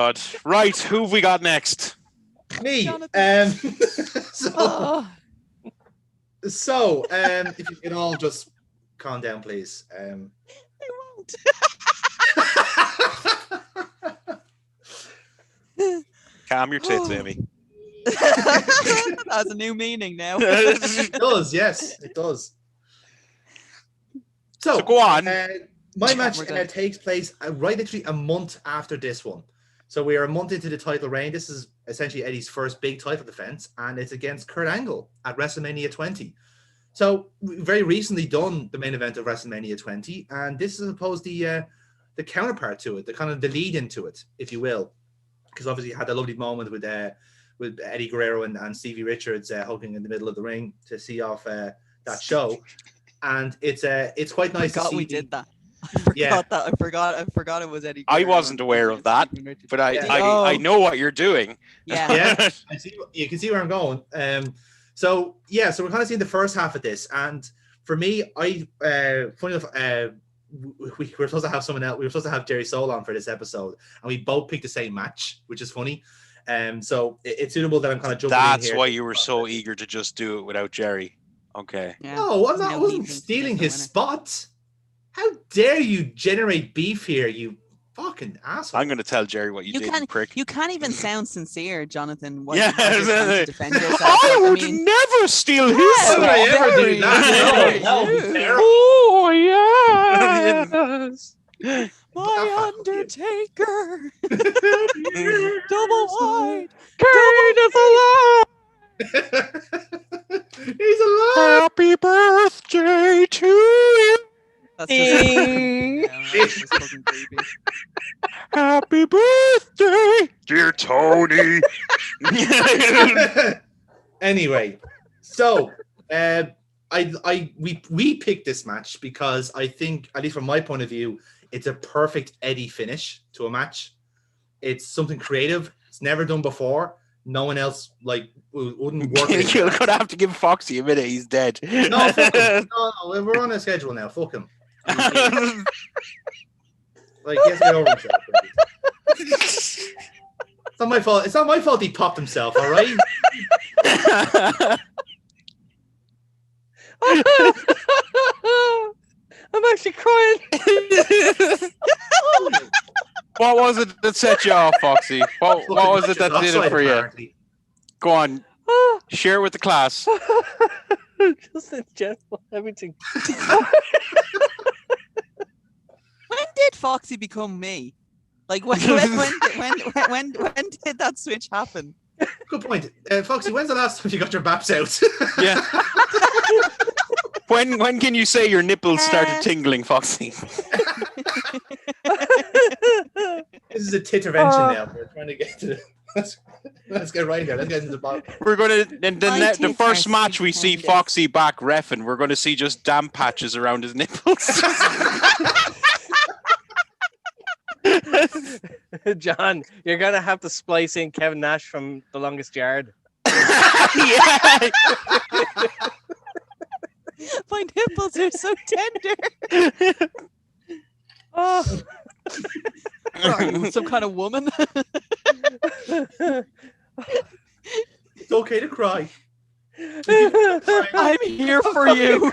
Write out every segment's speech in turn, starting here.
God. Right, who have we got next? Me. So, if you can all just calm down, please. I won't. Calm your tits, Amy. That has a new meaning now. It does, yes, it does. So go on. My match takes place right literally a month after this one. So we are a month into the title reign. This is essentially Eddie's first big title defense, and it's against Kurt Angle at WrestleMania 20. So we very recently done the main event of WrestleMania 20, and this is supposed the counterpart to it, the kind of the lead into it, if you will, because obviously you had a lovely moment with Eddie Guerrero and Stevie Richards hugging in the middle of the ring to see off that show, and it's quite nice to see. We did that. I forgot it was Eddie Guerrero. I wasn't aware of that, but I know what you're doing. Yeah. You can see where I'm going. So we're kind of seeing the first half of this, and for me, funny enough, we were supposed to have someone else. We were supposed to have Jerry Soul on for this episode, and we both picked the same match, which is funny. So it's suitable that I'm kind of jumping in here. That's why you were so eager to just do it without Jerry. Okay. Yeah. No, I wasn't stealing his spot. How dare you generate beef here, you fucking asshole. I'm going to tell Jerry what you did, prick. You can't even sound sincere, Jonathan. Yeah. To defend yourself. I would never steal his spot. Would I ever do that? No. Oh, yes. My Undertaker. Double wide. Kane is alive. He's alive. Happy birthday to you. That's just fucking creepy. Happy birthday, dear Tony. Anyway, so we picked this match because I think, at least from my point of view, it's a perfect Eddie finish to a match. It's something creative. It's never done before. No one else wouldn't work. You're gonna have to give Foxy a minute. He's dead. No, fuck him. No, we're on a schedule now. Fuck him. He has to get over himself. It's not my fault. It's not my fault he popped himself. All right. I'm actually crying. What was it that set you off, Foxy? What was it that did it for you? Go on, share it with the class. Just in general, everything. When did Foxy become me? Like when did that switch happen? Good point, Foxy. When's the last time you got your baps out? Yeah. When can you say your nipples started tingling, Foxy? This is a tittervention now. We're trying to get to. Let's get right there. Let's get into the bottom. We're gonna the first match we see Foxy back reffing. We're gonna see just damp patches around his nipples. John, you're gonna have to splice in Kevin Nash from The Longest Yard. Yeah. My nipples are so tender. Oh. Sorry, some kind of woman. It's okay to cry. I'm here for you.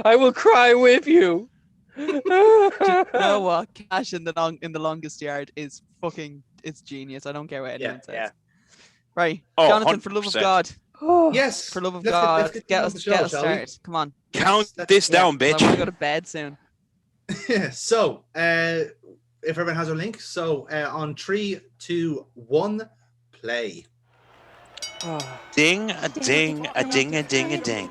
I will cry with you. You know what? Cash in the Longest Yard is fucking. It's genius. I don't care what anyone says. Yeah. Right, Jonathan, 100%. For love of God. Yes, for love of God, get us started. Come on, count this down, bitch. I want to go to bed soon. So, if everyone has a link, so on 3, 2, 1, play. Ding a ding a ding a ding a ding.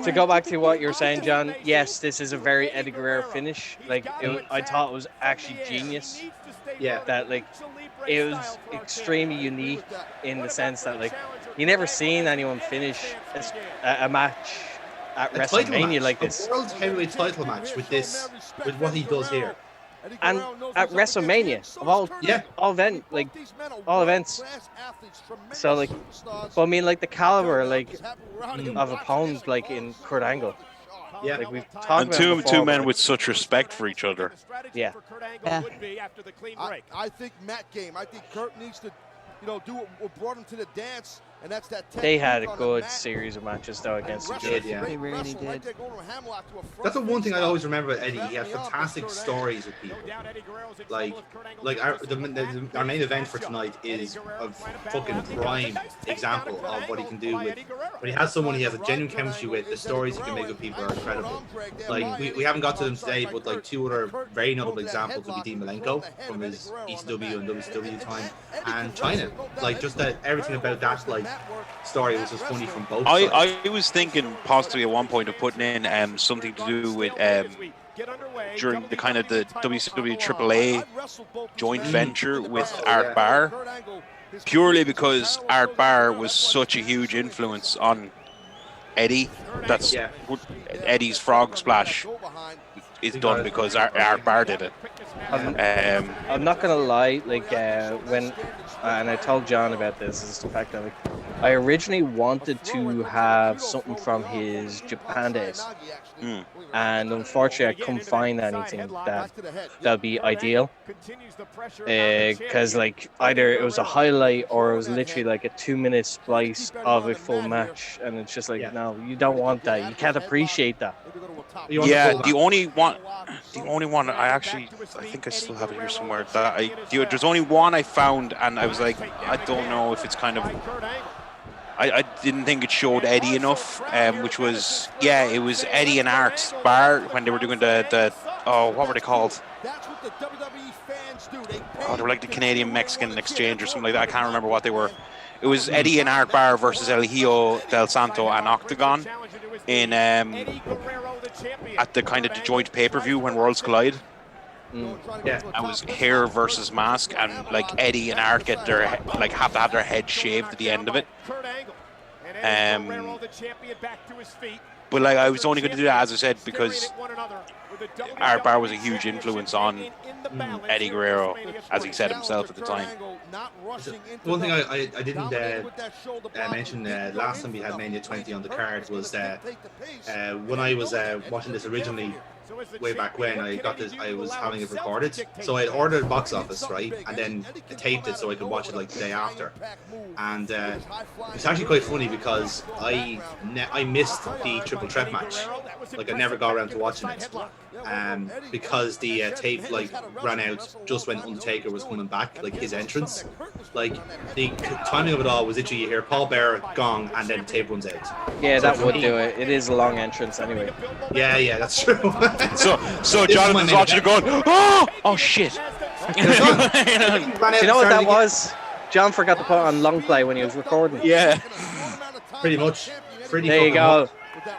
To go back to what you're saying, John, yes, this is a very Eddie Guerrero finish. I thought it was actually genius. Yeah. That it was extremely unique in the sense that you never seen anyone finish a match at WrestleMania like this. A world heavyweight title match with what he does here. And at WrestleMania of all events. So but I mean the caliber of opponents in Kurt Angle. Yeah. Like we've talked about two men with such respect for each other. Yeah. I think Matt game. I think Kurt needs to, do what brought him to the dance. And that's that they had a good series of matches though against each other. Yeah. They really did. That's the one thing I always remember about Eddie. He had fantastic stories with people. Like our main event for tonight is a fucking prime example of what he can do with. When he has someone he has a genuine chemistry with, the stories he can make with people are incredible. Like we haven't got to them today, but like two other very notable examples would be Dean Malenko from his ECW and WCW time, and China. Like just that everything about that story was just funny from both sides. I was thinking possibly at one point of putting in something to do with during the kind of the WCW AAA joint venture with Art Barr, purely because Art Barr was such a huge influence on Eddie. That's Eddie's Frog Splash is done because Art Barr did it. I'm not gonna lie, when and I told John about this, is the fact that I originally wanted to have something from his Japan days, and unfortunately I couldn't find anything that'd be ideal, because either it was a highlight or it was literally a 2-minute splice of a full match, and it's just no, you don't want that, you can't appreciate that. The only one I think I still have it here somewhere. There's only one I found, and I was like, I don't know if it's kind of. I didn't think it showed Eddie enough, which was it was Eddie and Art Barr when they were doing the what were they called? Oh, they were like the Canadian Mexican exchange or something like that. I can't remember what they were. It was Eddie and Art Barr versus El Hijo del Santo and Octagon in at the kind of the joint pay-per-view when Worlds Collide. Yeah, it was hair versus mask, and Eddie and Art get their have to have their head shaved at the end of it. But I was only going to do that, as I said, because Art Barr was a huge influence on Eddie Guerrero, as he said himself at the time. One thing I didn't mention last time we had Mania 20 on the card was when I was watching this originally, way back when I was having it recorded, so I ordered a box office, right, and then I taped it so I could watch it the day after, and it's actually quite funny because I missed the triple threat match. I never got around to watching it because the tape ran out just when Undertaker was coming back, his entrance. The timing of it all was literally you hear Paul Bearer gong and then the tape runs out. Yeah, that would do it. It is a long entrance anyway. Yeah, that's true. so Jonathan's watching it going, oh shit. You know what that was? John forgot to put on long play when he was recording. Yeah. Pretty much. There you go.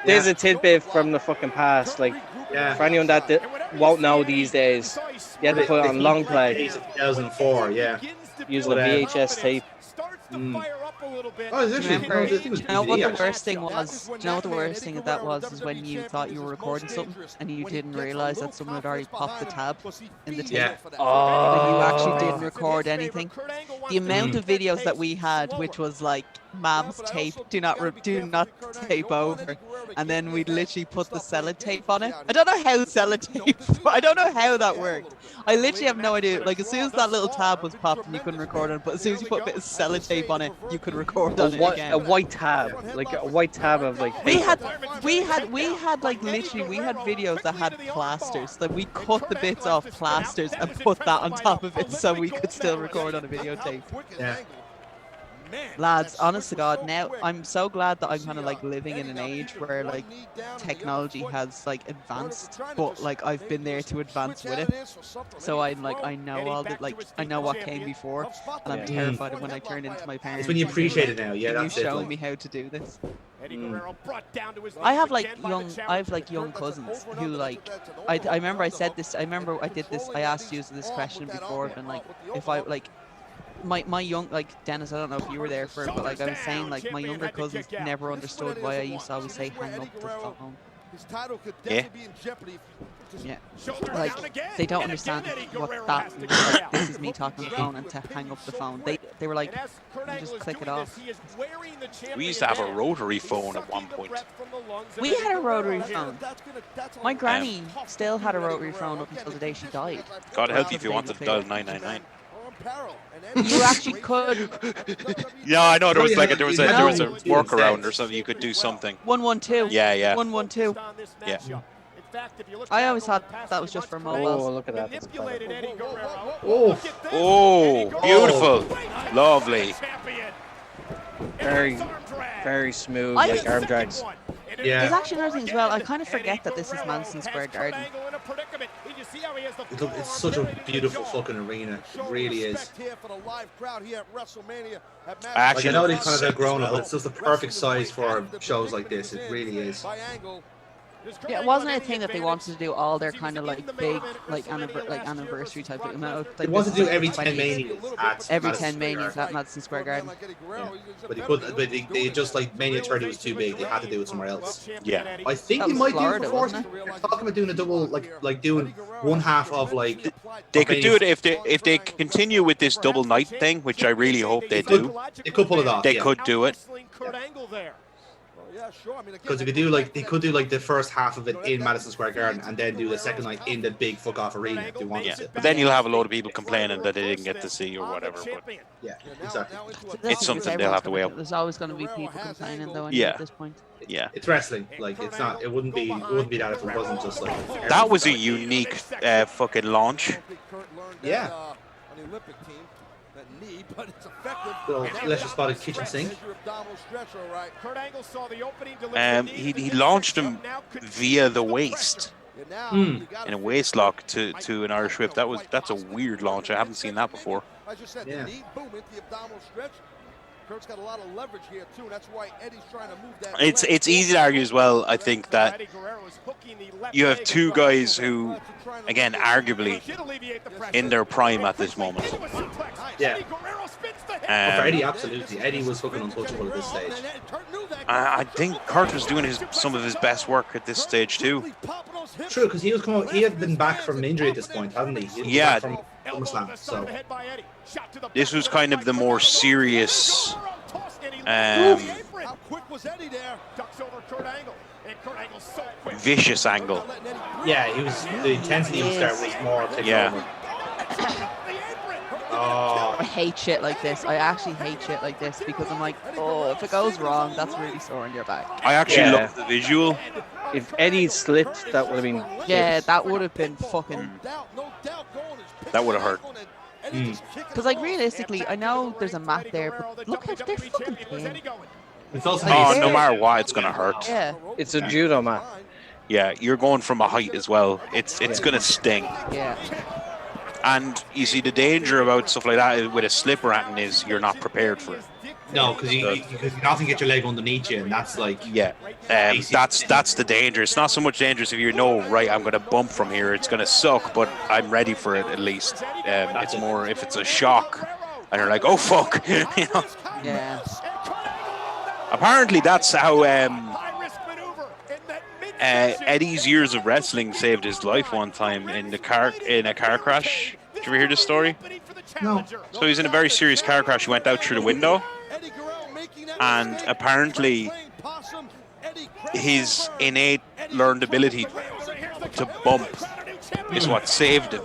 There's a tidbit from the fucking past. For anyone that won't know these days, you had to put it on long play. 2004, yeah. Use the VHS tape. Oh, is this do you know what the worst thing was? Do you know what the worst thing of that was? Is when you thought you were recording something and you didn't realize that someone had already popped the tab in the tape. Yeah. When you actually didn't record anything. The amount of videos that we had, which was "Mam's tape, do not tape over," and then we'd literally put the sellotape on it. I don't know how sellotape. I don't know how that worked. I literally have no idea. As soon as that little tab was popped, you couldn't record on it. But as soon as you put a bit of sellotape on it, you could record on it again. A white tab, a white tab of We had literally we had videos that had plasters. We cut the bits off plasters and put that on top of it so we could still record on a videotape. Yeah. Lads, honest to God, now I'm so glad that I'm kind of living in an age where technology has advanced, but I've been there to advance with it. So I know all the I know what came before, and I'm terrified of when I turn into my parents. It's when you appreciate it now, yeah. That's you showing me how to do this. I have young cousins who I remember I said this. I remember I did this. I asked you this question before, and if I my young Dennis, I don't know if you were there for it, but I was saying my younger cousins never understood why I used to always say hang up the phone. His title could Yeah. definitely be in jeopardy. Yeah, like they don't understand what that means. Like, this is me talking on the phone, and to hang up the phone, they were like, you just click it off. We used to have a rotary phone at one point. We had a rotary phone. My granny still had a rotary phone up until the day she died. God help you if you wanted to dial 999. You actually could. Yeah, I know there was like there was a No. workaround or something. You could do something. 112. Yeah. 112. Yeah. I always thought that was just for Oh, mobiles. look at that. That's clever. Oh, beautiful, lovely. Very, very smooth, I- like arm drags. Yeah. There's actually another thing as well. I kind of forget that this is Madison Square Garden. It's such a beautiful fucking arena. It really is. Like, I know they've kind of outgrown it, but it's just the perfect size for shows like this. It really is. Yeah, it wasn't a thing that they wanted to do all their kind of like big like anniversary type of amount. Like, They wanted to do every 10 20 manias at every Madison 10 Square manias Garden. at Madison Square Garden. Yeah. But they just like Mania 30 was too big. They had to do it somewhere else. Yeah. I think That they was might Florida, do it before. wasn't They're talking about doing a double, like doing one half of like. They could do it if they continue with this double night thing, which I really hope they do. They could pull it off. They could do it. Because they could do like the first half of it in Madison Square Garden and then do the second night in the big fuck off arena if they wanted Yeah, to. but then you'll have a load of people complaining that they didn't get to see or whatever. But Yeah, exactly. It's something they'll have to weigh up. There's always going to be people complaining though. Yeah. At this point. yeah, It's wrestling. Like it's not. It wouldn't be that if it wasn't just like. that was a unique fucking launch. Yeah. Little electric spotted kitchen sink. He launched him via the waist in a waist lock to an Irish whip. That's a weird launch. I haven't seen that before. Yeah. Kurt's got a lot of leverage here too, and that's why Eddie's trying to move that. It's easy to argue as well. I think that you have two guys who, again, arguably in their prime at this moment. Yeah. For Eddie, absolutely. Eddie was fucking untouchable at this stage. I think Kurt was doing some of his best work at this stage too. True, because he had been back from injury at this point, hadn't he? Yeah. From SummerSlam, so. This was kind of the more serious. Vicious angle. Yeah, the intensity of the start was more. Yeah. Oh, I hate shit like this. I actually hate shit like this because I'm like, oh, if it goes wrong, that's really sore on your back. I actually love the visual. If Eddie slipped, that would have been. Yeah, that would have been fucking. That would have hurt. Because like realistically, I know there's a mat there, but look how they're fucking thin. it's also Oh, no matter what, it's gonna hurt. Yeah, It's a judo mat. Yeah, you're going from a height as well. It's gonna sting. yeah. And you see the danger about stuff like that with a slip rattling is you're not prepared for it. No, because you often get your leg underneath you, and that's like Yeah, that's the danger. It's not so much dangerous if you know, right, I'm going to bump from here. It's going to suck, but I'm ready for it at least. It's more if it's a shock, and you're like, oh fuck, you know. Yeah. Apparently, that's how Eddie's years of wrestling saved his life one time in a car crash. Did you ever hear this story? no. So he was in a very serious car crash. He went out through the window, and apparently his innate learned ability to bump is what saved him.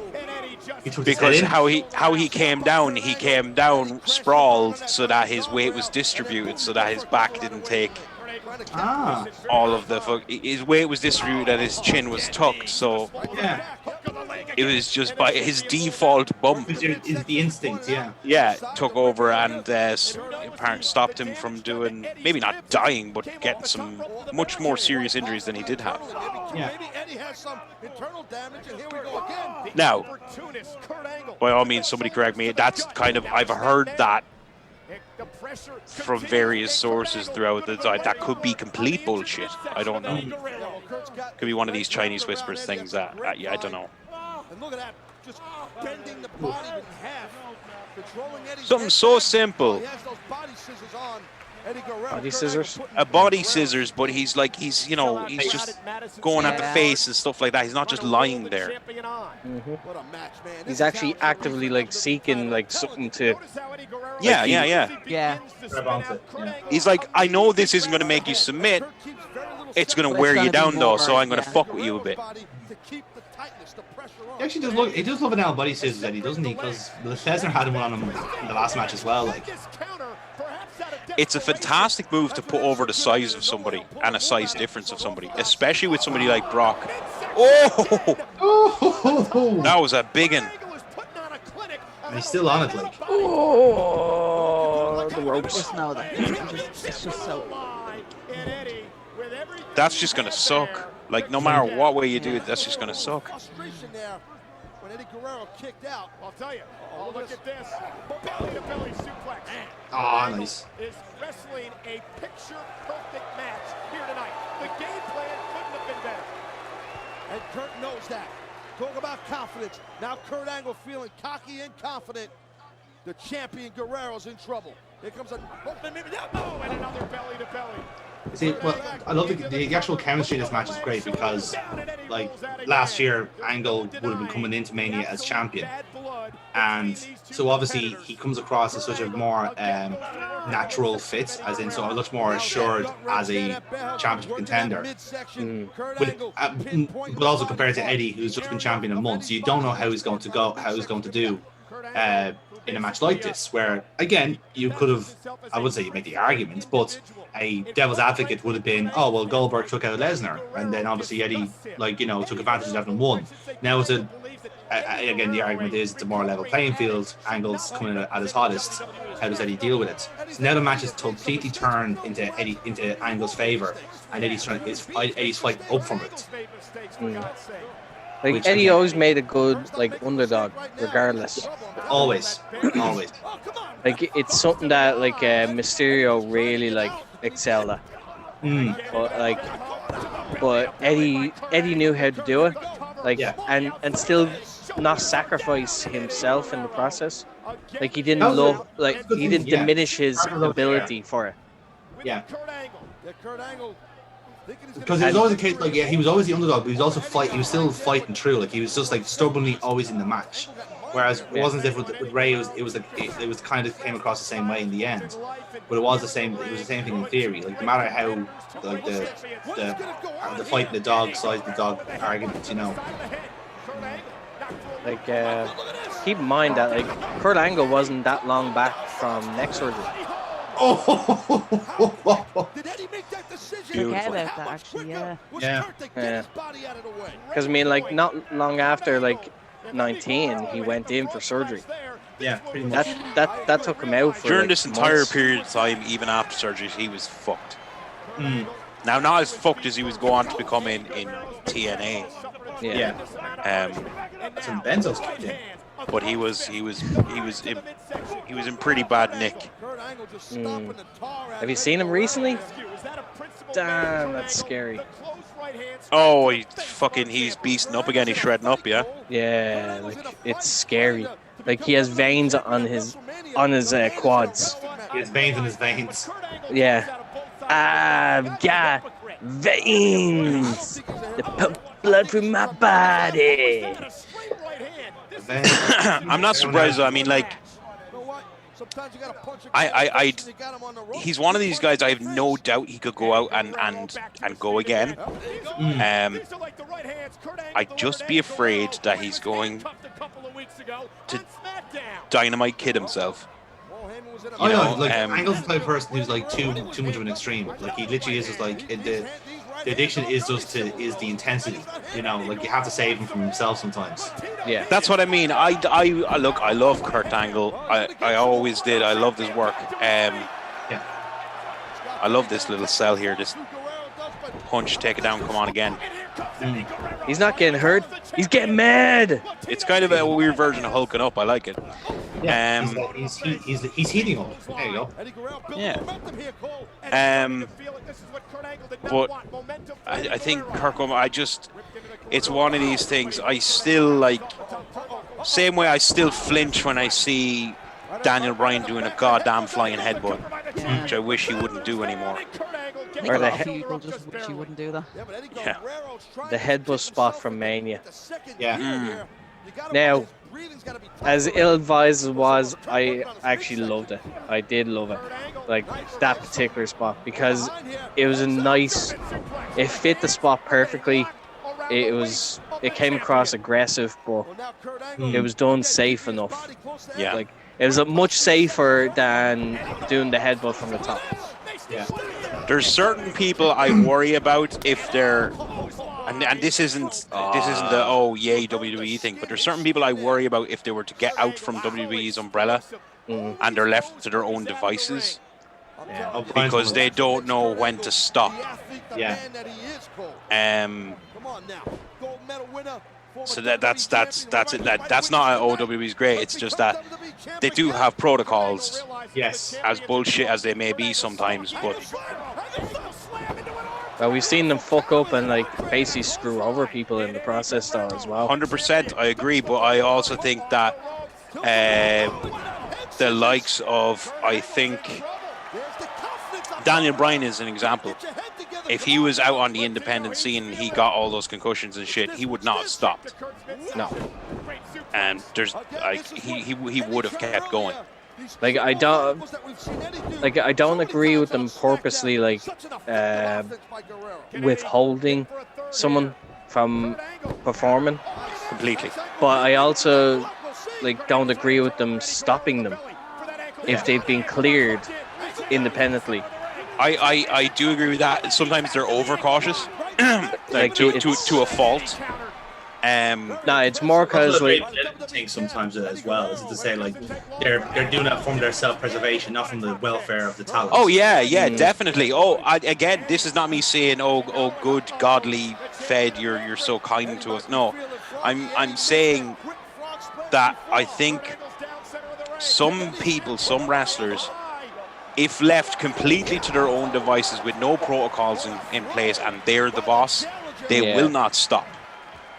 Because how he came down sprawled so that his weight was distributed, so that his back didn't take all of the his weight was distributed and his chin was tucked, so Yeah. it was just by his default bump. Is the instinct, yeah. Took over and apparently stopped him from doing, maybe not dying, but getting some much more serious injuries than he did have. Yeah. Now, by all means, somebody correct me. That's kind of, I've heard that from various sources throughout the time. That could be complete bullshit. I don't know. Could be one of these Chinese whispers things that, yeah, I don't know. And look at that, just bending the body in half. Controlling Eddie's Something so simple. He has those body scissors on. Body scissors? A body scissors, but he's like, he's just going at the face and stuff like that. He's not just lying there. He's actually actively like seeking like something to. Yeah. He's like, I know this isn't going to make you submit. It's going to wear you down though, so I'm going to fuck with you a bit. He actually does look. He does love an Al body scissors, Eddie, doesn't he? Because Lesnar had one on him in the last match as well. Like, it's a fantastic move to put over the size of somebody and a size difference of somebody, especially with somebody like Brock. Oh, that was a big one. And he's still on it, like. Oh, the ropes. Just know that it's just so. That's just gonna suck. Like, no matter what way you do it, that's just gonna suck. When Eddie Guerrero kicked out, I'll tell you. Oh, look at this. Belly to belly suplex. Ah, nice. Is wrestling a picture-perfect match here tonight. The game plan couldn't have been better. And Kurt knows that. Talk about confidence. Now Kurt Angle feeling cocky and confident. The champion Guerrero's in trouble. Here comes a... Oh, and another belly to belly. See, well, I love the actual chemistry in this match is great because, like, last year Angle would have been coming into Mania as champion, and so obviously he comes across as such a more natural fit, as in so much more assured as a championship contender. But also compared to Eddie, who's just been champion a month, so you don't know how he's going to go, how he's going to do. In a match like this, where again you could have, I would say you make the argument, but a devil's advocate would have been, oh well, Goldberg took out Lesnar, and then obviously Eddie, like, you know, took advantage of having won. Now it's again the argument is it's a more level playing field. Angle's coming at his hottest. How does Eddie deal with it? So now the match is completely turned into Angle's favor, and Eddie's fighting up from it. Like, Eddie always made a good, like, underdog, regardless. Always. Like, it's something that, like, Mysterio really, like, excelled at. But Eddie knew how to do it, like, and still not sacrifice himself in the process. Like, he didn't he didn't diminish his ability for it. Yeah. Because it was always the case, like, he was always the underdog, but he was also he was still fighting through, like, he was just like stubbornly always in the match. Whereas it wasn't as if with Ray, it was kind of came across the same way in the end, but it was the same thing in theory. Like, no matter how, like, the fight the dog size the dog argument, you know. Like, keep in mind that, like, Kurt Angle wasn't that long back from neck surgery. Did Eddie make that decision? Forget about that, actually, yeah. Because, I mean, like, not long after, like, 19, he went in for surgery. Yeah, pretty much. That took him out for, during like, this entire months. period of time, even after surgery, he was fucked. Now, not as fucked as he was going to become in TNA. Yeah. That's when Benzo's kicked in. But he was in pretty bad nick. Have you seen him recently? Damn, that's scary. Oh, he's beasting up again. He's shredding up, yeah. Yeah, like, it's scary. Like, he has veins on his quads. He has veins in his veins. Yeah. I've got veins that pump blood through my body. I'm not surprised though. I mean, like, he's one of these guys. I have no doubt he could go out and go again. I'd just be afraid that he's going to Dynamite Kid himself. I know, like, Angle's the type of person who's like too much of an extreme. Like, he literally is just like the addiction is the intensity. You know, like, you have to save him from himself sometimes. Yeah, that's what I mean. I love Kurt Angle. I always did. I love his work. I love this little cell here. Just punch, take it down, come on again. He's not getting hurt. He's getting mad. It's kind of a weird version of hulking up. I like it. Yeah, he's heating up. There you go. Yeah. But I think Kirkwood, it's one of these things. I still, like, same way I still flinch when I see Daniel Bryan doing a goddamn flying headbutt. which I wish he wouldn't do anymore. I think a lot of people just wish he wouldn't do that. Yeah. The headbutt spot from Mania. Yeah. Now, as ill-advised as it was, I actually loved it. I did love it. Like, that particular spot. Because it was a nice... It fit the spot perfectly. It came across aggressive, but it was done safe enough. Yeah. Like, it was much safer than doing the headbutt from the top. Yeah. There's certain people I worry about if they're, and this isn't the yay WWE thing, but there's certain people I worry about if they were to get out from WWE's umbrella and they're left to their own devices. Yeah. Because they don't know when to stop. Yeah. So that's it. That's not how OWE's great. It's just that they do have protocols. Yes. As bullshit as they may be sometimes, but Well, we've seen them fuck up and like basically screw over people in the process though as well. 100% I agree. But I also think that the likes of, I think, Daniel Bryan is an example. If he was out on the independent scene and he got all those concussions and shit, he would not have stopped. No. And there's like he would have kept going. Like I don't agree with them purposely like withholding someone from performing Completely. but I also like don't agree with them stopping them if they've been cleared independently. I do agree with that. Sometimes they're overcautious, like to a fault. No, it's more because like I think sometimes as well is to say like they're doing it from their self-preservation, not from the welfare of the talent. Oh yeah, definitely. Again, this is not me saying oh good godly Fed, you're so kind to us. No, I'm saying that I think some people, some wrestlers, if left completely to their own devices with no protocols in place and they're the boss, they will not stop.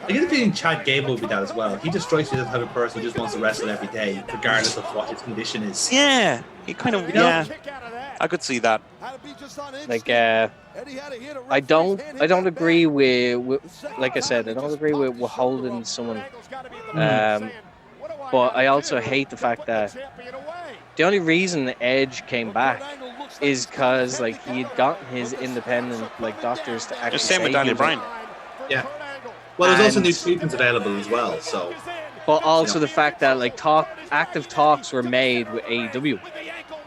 I get the feeling Chad Gable would be that as well. He just strikes me as the type of person who just wants to wrestle every day, regardless of what his condition is. Yeah, he kind of, I could see that. like I don't agree with like I said, I don't agree with holding someone. But I also hate the fact that the only reason Edge came back is because like he had gotten his independent like doctors to actually. Just same with save Daniel him. Bryan. Yeah. Well, there's also new treatments available as well, so. But also the fact that like active talks were made with AEW.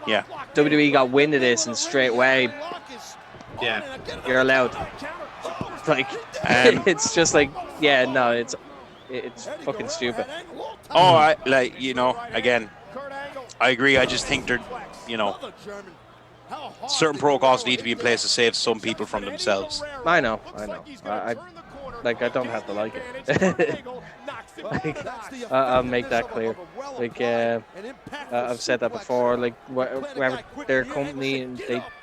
Yeah. WWE got wind of this and straight away, you're allowed. Like it's just like it's fucking stupid. Again, I agree. I just think they're, certain protocols need to be in place to save some people from themselves. I know. I don't have to like it. I'll make that clear. Like I've said that before. Like wherever their company and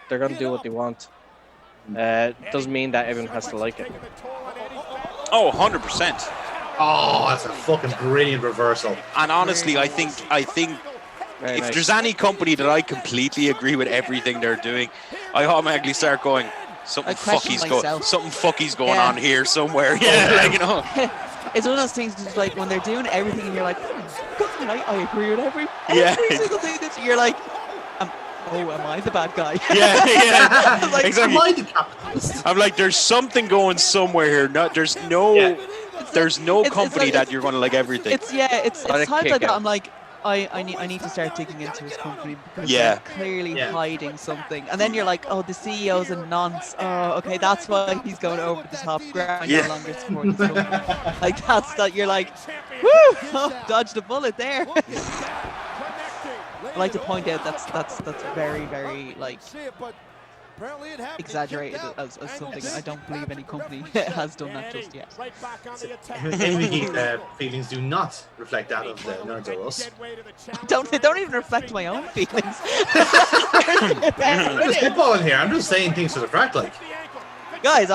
they're gonna do what they want. Doesn't mean that everyone has to like it. Oh, 100%. Oh, that's a fucking brilliant reversal. And honestly, I think if there's any company that I completely agree with everything they're doing, I automatically start going, something fucky's going on here somewhere. Yeah, It's one of those things just like when they're doing everything and you're like, I agree with every single thing that you're like, am I the bad guy? Yeah, like, exactly. Am I the capitalist? I'm like, there's something going somewhere here. There's no company that you're going to like everything. It's times like that. I'm like, I need to start digging into his company because they're clearly hiding something. And then you're like, oh, the CEO's a nonce. Oh, okay, that's why he's going over the top. Grab no longer support his company. Like that's that. You're like, woo, dodged a bullet there. I like to point out that's very, very like exaggerated as something. I don't believe any company has done that just yet. Feelings do not reflect that of the Nerds or Us. They don't even reflect my own feelings. I'm just spitballing here. I'm just saying things to the crack, like. Guys,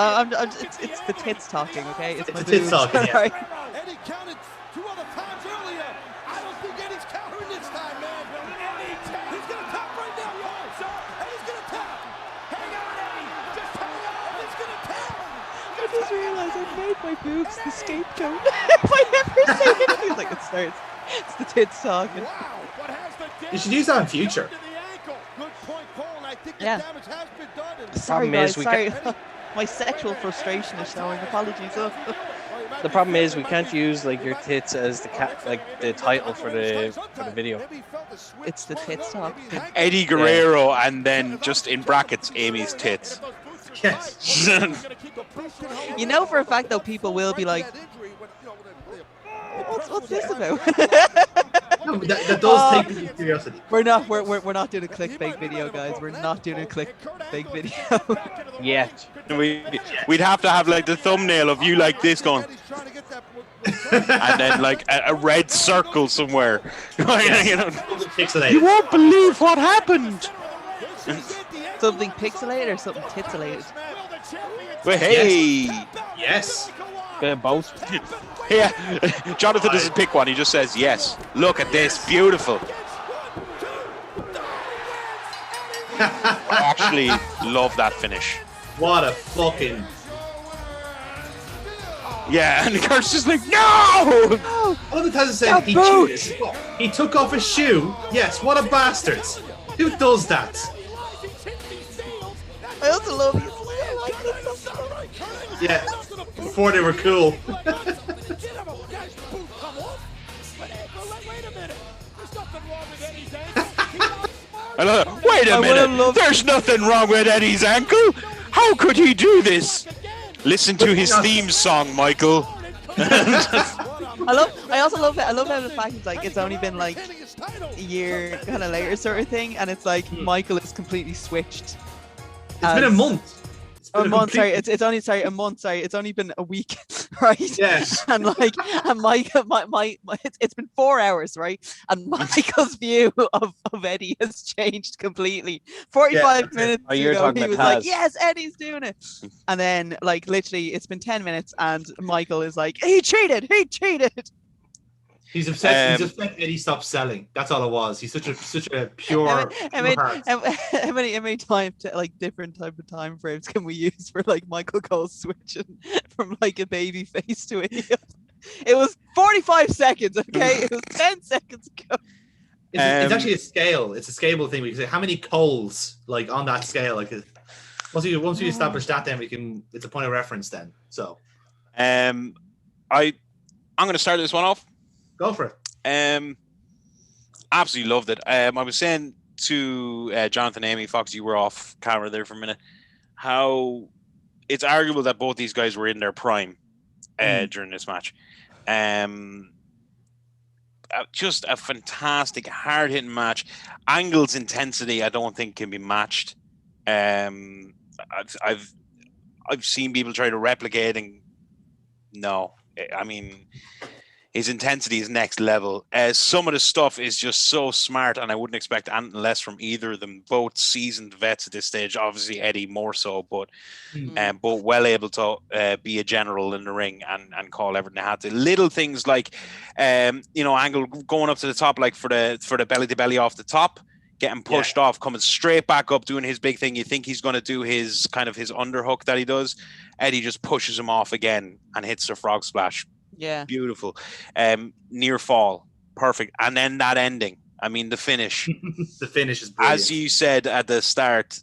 it's the tits talking, okay? It's the tits talking, yeah. Right. Eddie counted 2 other times earlier. I don't think Eddie's countering this time, man. He's gonna tap right now, yo. just realised I made my boobs the scapegoat. If I ever say anything like it's the tits talking. You should use that in future. Yeah. Sorry guys, sorry. My sexual frustration is showing. Apologies. The problem is we can't use like your tits as the title for the video. It's the tits talk. Eddie Guerrero, and then just in brackets, Amy's tits. Yes. You know for a fact though, people will be like, what's this about? No, that does take people's curiosity. We're not doing a clickbait video, guys. We're not doing a clickbait video. Yeah. We'd have to have like the thumbnail of you like this going, and then like a red circle somewhere. You won't believe what happened. Something pixelated or something titselated? Well, hey. Yes. Both. Yeah. Jonathan doesn't pick one. He just says yes. Look at this, beautiful. I actually love that finish. What a fucking... Yeah, and Kurt's just like, no! All the time saying he cheated. He took off his shoe. Yes, what a bastard. Who does that? I also love you. Yeah, before they were cool. Wait a minute, there's nothing wrong with Eddie's ankle. How could he do this? Listen to his theme song, Michael. I also love it. I love how the fact is like it's only been like a year kind of later sort of thing, and it's like Michael is completely switched. It's been a month. A month, sorry. It's only a month. Sorry, it's only been a week, right? Yes. And like, and it's been 4 hours, right? And Michael's view of Eddie has changed completely. 45 minutes ago, he was like, "Yes, Eddie's doing it," and then like literally, it's been 10 minutes, and Michael is like, "He cheated! He cheated!" He's upset. He's upset Eddie stopped selling. That's all it was. He's such a pure heart. How many times, like different type of time frames can we use for like Michael Cole switching from like a baby face to a heel? It was 45 seconds, okay? It was 10 seconds ago. It's actually a scale. It's a scalable thing. We can say how many Coles like on that scale. Like once we establish that, then we can. It's a point of reference then. So, I'm going to start this one off. Go for it. Absolutely loved it. I was saying to Jonathan and Amy, Foxy, you were off camera there for a minute, how it's arguable that both these guys were in their prime during this match. Just a fantastic, hard-hitting match. Angle's intensity, I don't think, can be matched. I've seen people try to replicate, and no. I mean, his intensity is next level. Some of the stuff is just so smart, and I wouldn't expect anything less from either of them. Both seasoned vets at this stage. Obviously, Eddie more so, but both well able to be a general in the ring and call everything they had to. Little things like, Angle going up to the top, like for the belly to belly off the top, getting pushed off, coming straight back up, doing his big thing. You think he's going to do his underhook that he does. Eddie just pushes him off again and hits the frog splash. Yeah. Beautiful. Near fall. Perfect. And then that ending. I mean, the finish. The finish is brilliant. As you said at the start,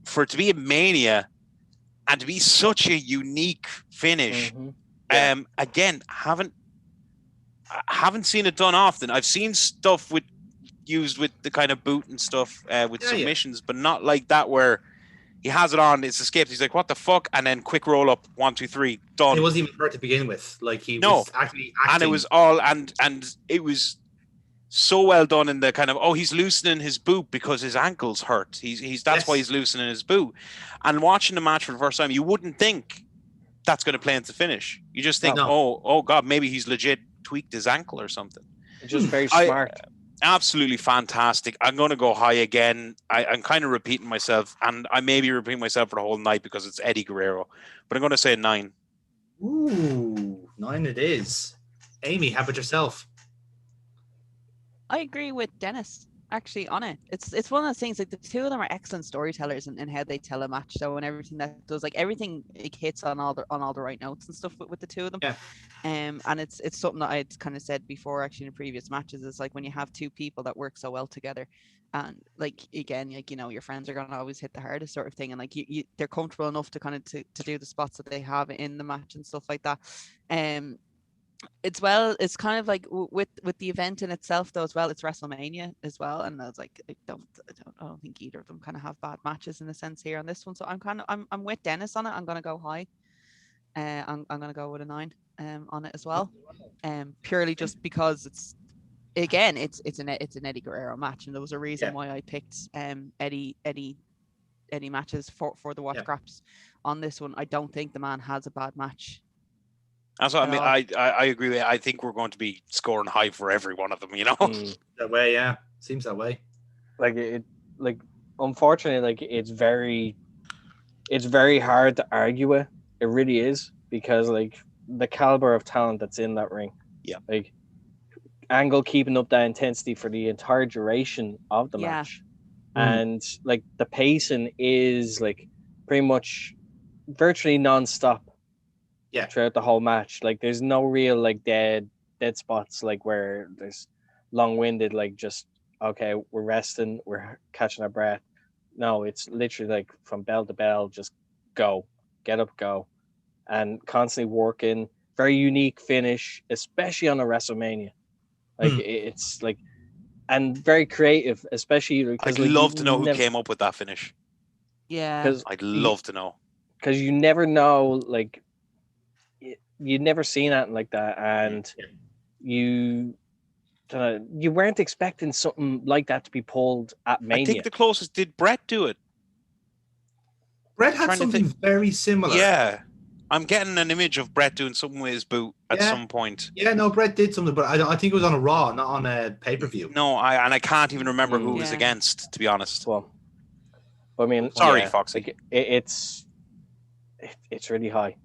for it to be a Mania and to be such a unique finish, again, haven't seen it done often. I've seen stuff used with the kind of boot and stuff with submissions, but not like that where he has it on, it's escaped. He's like, what the fuck? And then quick roll up, 1, 2, 3, done. It wasn't even hurt to begin with. Like was actually acting. And it was all and it was so well done in the kind of, he's loosening his boot because his ankle's hurt. That's why he's loosening his boot. And watching the match for the first time, you wouldn't think that's going to play into finish. You just think, oh God, maybe he's legit tweaked his ankle or something. It's just very smart. Absolutely fantastic. I'm going to go high again. I'm kind of repeating myself, and I may be repeating myself for the whole night because it's Eddie Guerrero, but I'm going to say 9. Ooh, 9 it is. Amy, how about yourself? I agree with Dennis. actually on it. It's one of those things, like the two of them are excellent storytellers in how they tell a match, though, and everything that does, like everything, it hits on all the right notes and stuff with the two of them. Yeah. And it's something that I'd kind of said before, actually, in previous matches, is like when you have two people that work so well together, and like again, like, you know, your friends are gonna always hit the hardest sort of thing, and like they're comfortable enough to kind of to do the spots that they have in the match and stuff like that. It's kind of like with the event in itself, though, as well. It's WrestleMania as well, and I was like, I don't think either of them kind of have bad matches in a sense here on this one. So I'm with Dennis on it. I'm gonna go high. I'm gonna go with a 9 on it as well, purely just because it's an Eddie Guerrero match, and there was a reason why I picked Eddie matches for the Watch Graps on this one. I don't think the man has a bad match. That's what I mean. I agree with you. I think we're going to be scoring high for every one of them, you know? That way, yeah. Seems that way. Unfortunately, it's very hard to argue with. It really is, because the caliber of talent that's in that ring. Yeah. Angle keeping up that intensity for the entire duration of the match. And the pacing is pretty much virtually non-stop. Yeah. Throughout the whole match. There's no real dead spots where there's long-winded, just okay, we're resting, we're catching our breath. No, it's literally from bell to bell, just go, get up, go, and constantly working. Very unique finish, especially on a WrestleMania. It's and very creative, especially because I'd love to know who came up with that finish. Yeah, I'd love to know, because you never know, you'd never seen anything like that, and you weren't expecting something like that to be pulled at Mania. I think the closest, did Brett do it? Brett had something very similar. Yeah, I'm getting an image of Brett doing something with his boot at some point. Yeah, no, Brett did something, but I think it was on a Raw, not on a pay-per-view. No, I can't even remember who it was against, to be honest. Well, I mean, sorry, Foxy. It's really high.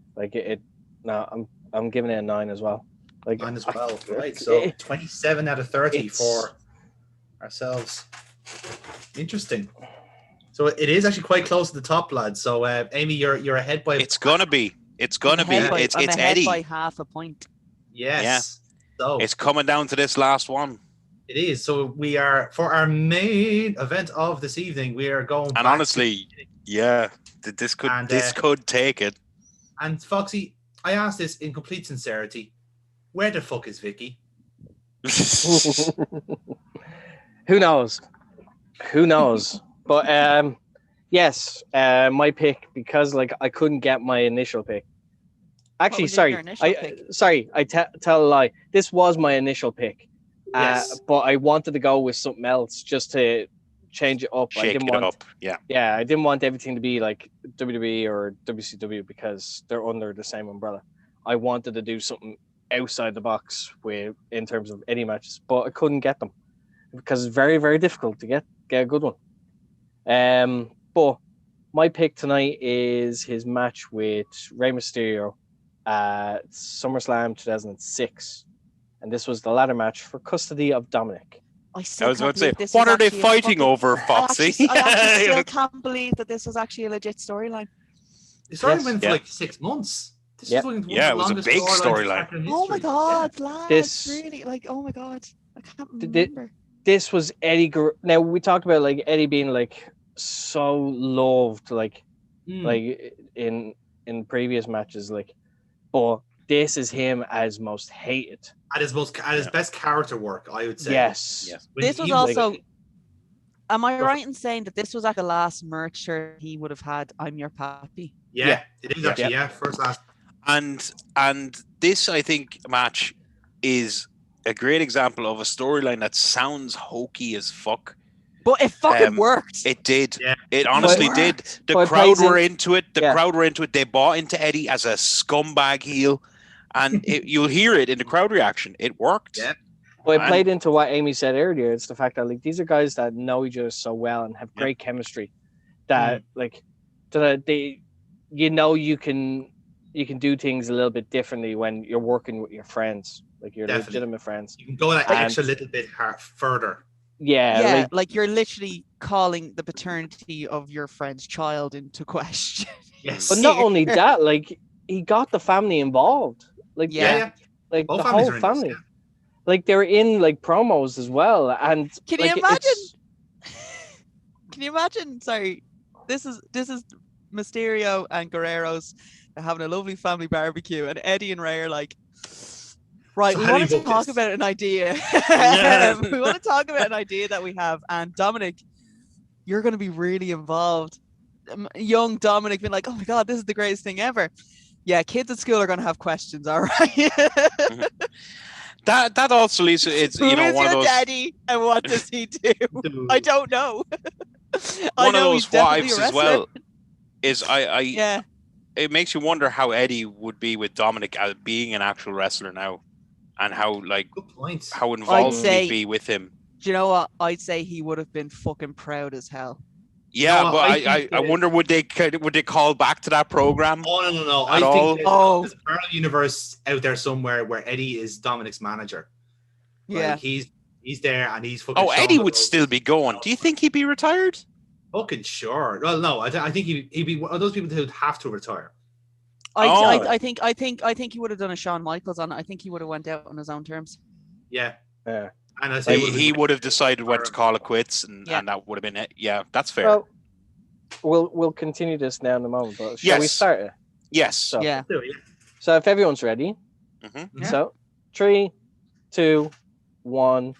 No, I'm giving it a 9 as well. 9 as well, right? So 27 out of 30 for ourselves. Interesting. So it is actually quite close to the top, lads. So Amy, you're ahead by. It's gonna be. It's ahead Eddie by half a point. Yes. Yeah. So it's coming down to this last one. It is. So we are, for our main event of this evening, we are going. And honestly, this could take it. And Foxy, I asked this in complete sincerity. Where the fuck is Vicky? Who knows? But yes, my pick, because I couldn't get my initial pick. Actually, I tell a lie. This was my initial pick. Yes. But I wanted to go with something else just to change it up. Shake it up. Yeah. Yeah, I didn't want everything to be like WWE or WCW because they're under the same umbrella. I wanted to do something outside the box in terms of any matches, but I couldn't get them because it's very, very difficult to get a good one. But my pick tonight is his match with Rey Mysterio at SummerSlam 2006, and this was the ladder match for custody of Dominic. I was about to say, what are they fighting over, Foxy? I actually still can't believe that this was actually a legit storyline. The story went for 6 months. This was one of the it was a big storyline. Oh my god, lads! This really, oh my god, I can't remember. This was Eddie Guerrero. Now we talked about Eddie being so loved, in previous matches, but this is him as most hated. At his best character work, I would say. Yes. This was also. Am I right in saying that this was the last merch shirt he would have had? I'm your pappy. Yeah, it is actually. Yeah, first last. And this, I think, match is a great example of a storyline that sounds hokey as fuck. But it fucking worked. It did. Yeah. It honestly did. The crowd were into it. Crowd were into it. They bought into Eddie as a scumbag heel. And you'll hear it in the crowd reaction. It worked. Yeah. Well, it played into what Amy said earlier. It's the fact that these are guys that know each other so well and have great chemistry. That you can do things a little bit differently when you're working with your friends, your legitimate friends. You can go that extra little bit further. Yeah, like you're literally calling the paternity of your friend's child into question. Yes. but not only that, like he got the family involved. Like Yeah. like All the families whole are in this, family. yeah. Like they're in like promos as well, and Can like you imagine? Can you imagine? Sorry, this is Mysterio and Guerrero's having a lovely family barbecue, and Eddie and Ray are like, right, So we how do want you to book talk this? about an idea. We want to talk about an idea that we have, and Dominic, you're going to be really involved. Young Dominic being like, oh my god, this is the greatest thing ever. Yeah, kids at school are going to have questions, all right. That also leads to it's Who is one of your those daddy and what does he do? I don't know. I one of know those he's definitely wives a as wrestler. well. Is Yeah. It makes you wonder how Eddie would be with Dominic as being an actual wrestler now, and how Good point. how involved say- he'd be with him. Do you know what? I'd say he would have been fucking proud as hell. Yeah, No, but I I think wonder would they call back to that program? Oh no! At I all? think there's a parallel universe out there somewhere where Eddie is Dominic's manager. Yeah. Like he's there and he's fucking. Oh, showing Eddie the would ropes. still be going. Do you think he'd be retired? Fucking sure. Well, no, I think he'd be one of those people who'd have to retire. I think he would have done a Shawn Michaels on it. I think he would have went out on his own terms. Yeah. Yeah. And I say He would have decided when to call it quits, and that would have been it. Yeah, that's fair. Well, we'll continue this now in a moment, but shall we Yes. start it? Yes. So, Yeah. so if everyone's ready, Mhm. Yeah. so 3, 2, 1,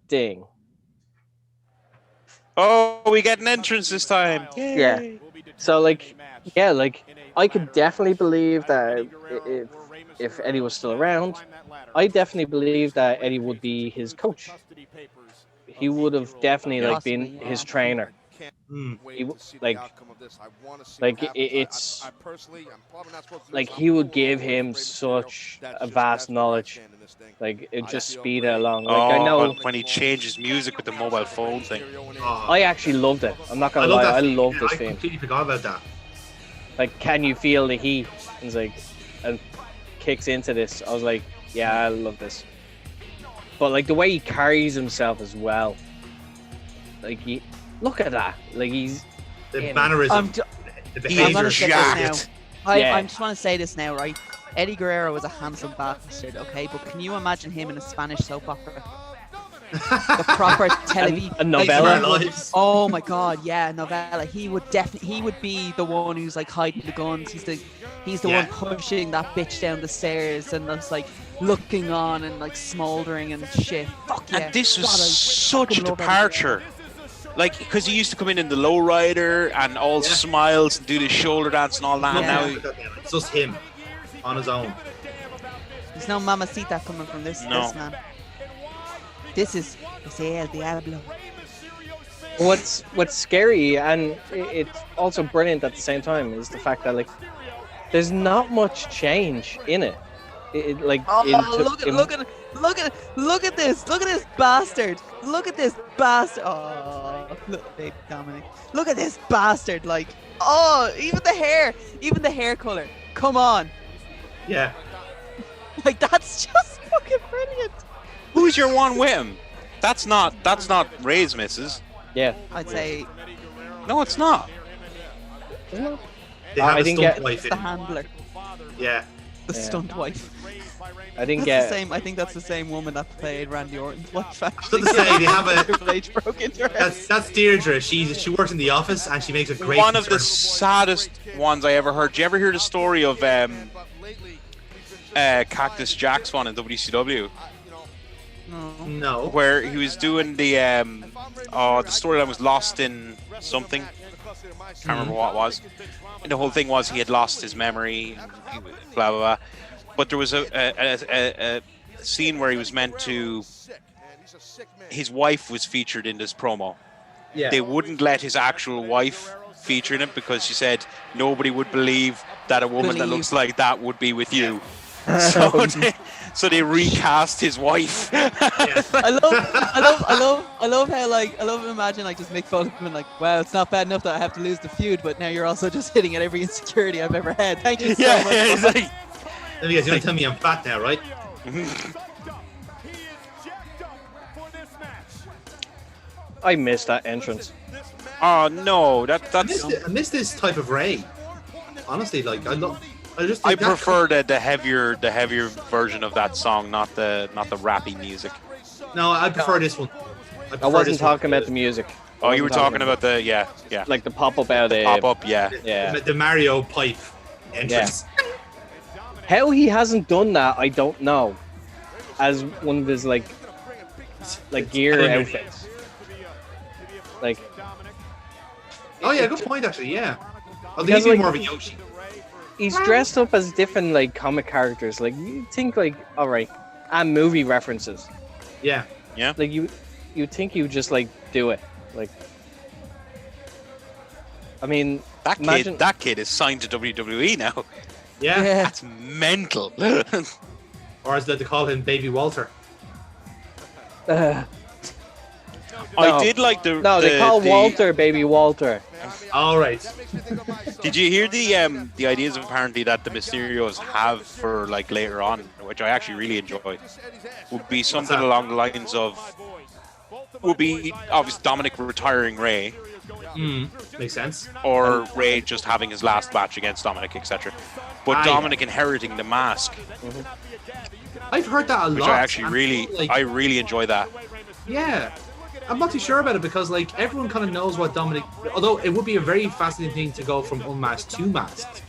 ding. Oh, we get an entrance this time. Yay. Yeah. So like I could definitely believe that if Eddie was still around, I definitely believe that Eddie would be his coach. He would have definitely like been his trainer. He, it's like he would give him such a vast knowledge. Like it just speed it along. Like I know when he changes music with the mobile phone thing. I actually loved it. I'm not gonna lie, I love this I theme. completely forgot about that. Like, can you feel the heat? And it's like, and kicks into this. I was like, yeah, I love this. But like the way he carries himself as well. Like look at that. Like he's The mannerism. The He is gonna behavior. say this jacked. now. Yeah. I just want to say this now, right? Eddie Guerrero was a handsome bastard, okay? But can you imagine him in a Spanish soap opera? The proper television. A novella. Lives. Oh my god, yeah, novella. He would be the one who's like hiding the guns. He's the one pushing that bitch down the stairs and just like looking on and like smoldering and shit. Fuck yeah. And this was God, I such a fucking love Eddie departure. Like, because he used to come in the lowrider and all smiles and do the shoulder dance and all that. Yeah. And now It's just him on his own. There's no mamacita coming from this man. This is El Diablo. What's scary and it's also brilliant at the same time is the fact that like there's not much change in it. Look at this bastard. Look at this bastard. Oh, look, baby Dominic. Look at this bastard. Like, oh, even the hair color. Come on. Yeah. Like that's just fucking brilliant. who's your one with him? That's not Ray's missus. Yeah. I'd say No, it's not. Isn't it? They have I a didn't stunt get- wife the in. handler, Yeah. the Yeah. stunt wife. I didn't That's get the same. I think that's the same woman that played Randy Orton's wife. I Actually, was gonna say, they have a- Triple H broke into her. That's Deirdre. She works in the office and she makes a great. One of the concern. saddest ones I ever heard. Did you ever hear the story of Cactus Jack's one in WCW, No. No. where he was doing the storyline was lost in something. Can't remember what it was. And the whole thing was he had lost his memory, and blah blah blah. But there was a scene where he was meant to. His wife was featured in this promo. Yeah. They wouldn't let his actual wife feature in it because she said nobody would believe that a woman that looks like that would be with you. So they recast his wife. I love how like I love imagine like just make fun of him and like, wow, it's not bad enough that I have to lose the feud, but now you're also just hitting at every insecurity I've ever had. Thank you so much. It's like, Let me guess, you're gonna tell me I'm fat now, right? I missed that entrance. Oh no, that's. I miss this type of Ray. Honestly, like I prefer the heavier version of that song, not the rappy music. No, I prefer this one. I wasn't talking about the music. Oh, you were talking about the yeah. Like the pop-up out of pop-up, yeah. The Mario pipe entrance. Yeah. How he hasn't done that, I don't know. As one of his like gear outfits. Like. Oh yeah, good point actually. Yeah. I'll leave you more of a Yoshi. He's dressed up as different like comic characters. Like you think like all right, and movie references. Yeah. Yeah. Like you think you just like do it. Like, I mean, that kid is signed to WWE now. Yeah. That's mental. Or as they call him, Baby Walter. I did like the. No, they call Walter Baby Walter. All right. Did you hear the ideas apparently that the Mysterios have for like later on, which I actually really enjoy? Would be something along the lines of. Would be obviously Dominic retiring Ray. Makes sense. Or Ray just having his last match against Dominic, etc. But Dominic inheriting the mask. I've heard that a lot. Which I actually I really enjoy that. Yeah. I'm not too sure about it because like everyone kind of knows what Dominic. Although it would be a very fascinating thing to go from unmasked to masked.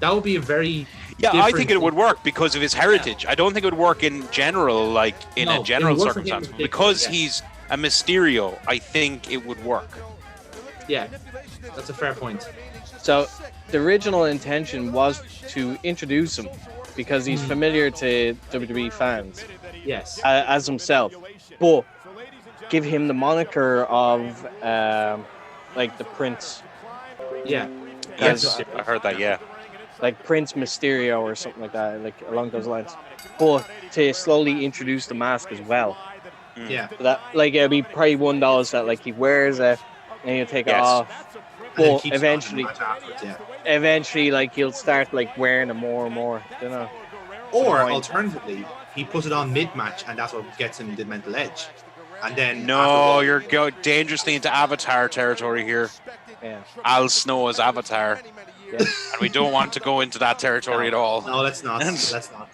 That would be a very. Yeah, I think it would work because of his heritage. I don't think it would work in general, like in a general circumstance. Because he's a Mysterio, I think it would work. Yeah, that's a fair point. So the original intention was to introduce him because he's familiar to WWE fans. Yes. As himself, but give him the moniker of like the Prince. Yeah. Yes, I heard that. Yeah. Like Prince Mysterio or something like that, like along those lines. But to slowly introduce the mask as well. Yeah. So that like it'll be probably $1 that like he wears it and he'll take it off. But eventually like he'll start like wearing it more and more, you know. Or alternatively, he puts it on mid-match and that's what gets him the mental edge. And then you're going dangerously into Avatar territory here. Yeah. Al Snow as Avatar. Yeah. And we don't want to go into that territory at all. No, let's not. Let's not.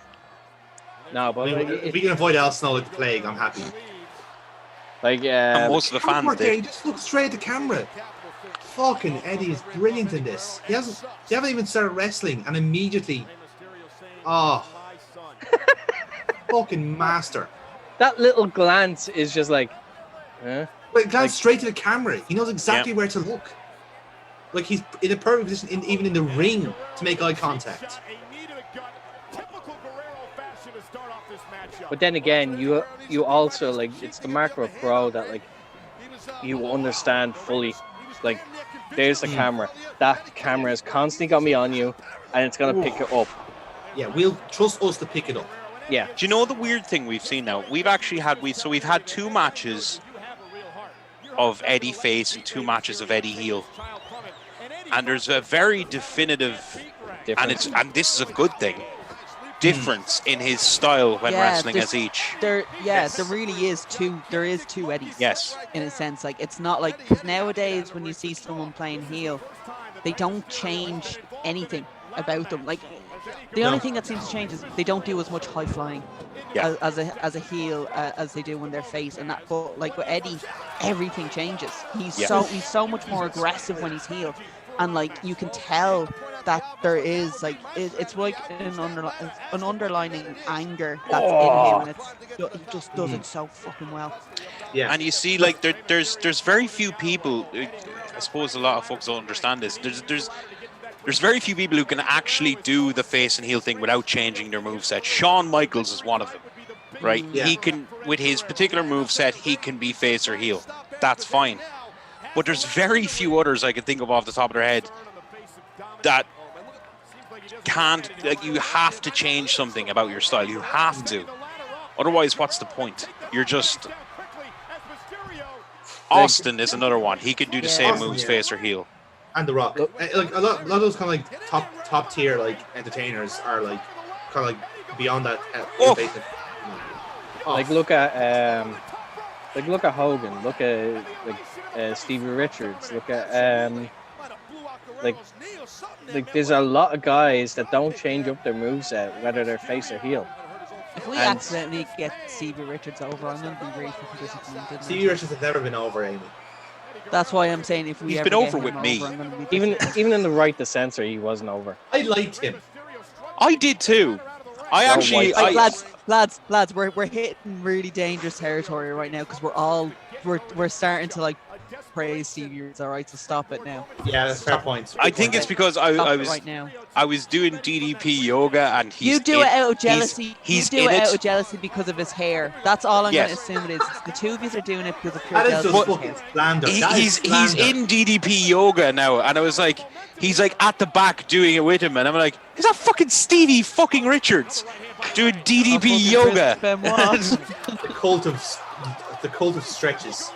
No, but if we can avoid Al Snow like the plague, I'm happy. Like and most of the fans did. Just look straight at the camera. Fucking Eddie is brilliant in this. They haven't even started wrestling, and immediately, fucking master. That little glance is just like, But glance straight to the camera. He knows exactly where to look. Like he's in a perfect position, even in the ring, to make eye contact. But then again, you also like it's the mark of a pro that like you understand fully. Like there's the camera. That camera has constantly got me on you, and it's gonna pick it up. Yeah, we'll trust us to pick it up. Yeah. Do you know the weird thing we've seen now? We've actually had we've had 2 matches of Eddie face and 2 matches of Eddie heel. And there's a very definitive and this is a good thing. Difference in his style when wrestling as each. There really is two. There is 2 Eddies. Yes. In a sense, like it's not like because nowadays when you see someone playing heel, they don't change anything about them. Like the only thing that seems to change is they don't do as much high flying as a heel as they do when they're face. And that, but like with Eddie, everything changes. He's so much more aggressive when he's heel, and like you can tell that there is like it's like an underlining anger that's in him, and he just does it so fucking well. Yeah, and you see like there's very few people. I suppose a lot of folks don't understand this. There's very few people who can actually do the face and heel thing without changing their moveset. Shawn Michaels is one of them, right? Yeah. He can, with his particular moveset, he can be face or heel. That's fine. But there's very few others I can think of off the top of their head that can't, like, you have to change something about your style. You have to. Otherwise, what's the point? You're just... Austin is another one. He could do the same moves, face or heel. And The Rock. Like a lot of those kind of like top tier like entertainers are like kind of like beyond that. Basic, Like look at Like, look at Hogan. Look at Stevie Richards. Look at like there's a lot of guys that don't change up their moveset, whether they're face or heel. If we accidentally get Stevie Richards over, I'm going to be really fucking disappointed. Stevie Richards has never been over, Amy. That's why I'm saying if we He's ever been get over him with me. over, I'm going to be Even in the right to censor, he wasn't over. I liked him. I did too. Lads, we're hitting really dangerous territory right now because we're starting to like praise Stevie Richards. All right, so stop it now. Yeah, that's fair point. I think it's because I was doing DDP yoga and you do it out of jealousy. He's you do it out of jealousy because of his hair. That's all I'm going to assume it is. The two of you are doing it because of pure jealousy. He's in DDP yoga now, and I was like, he's like at the back doing it with him, and I'm like, is that fucking Stevie fucking Richards doing DDP yoga? the cult of stretches.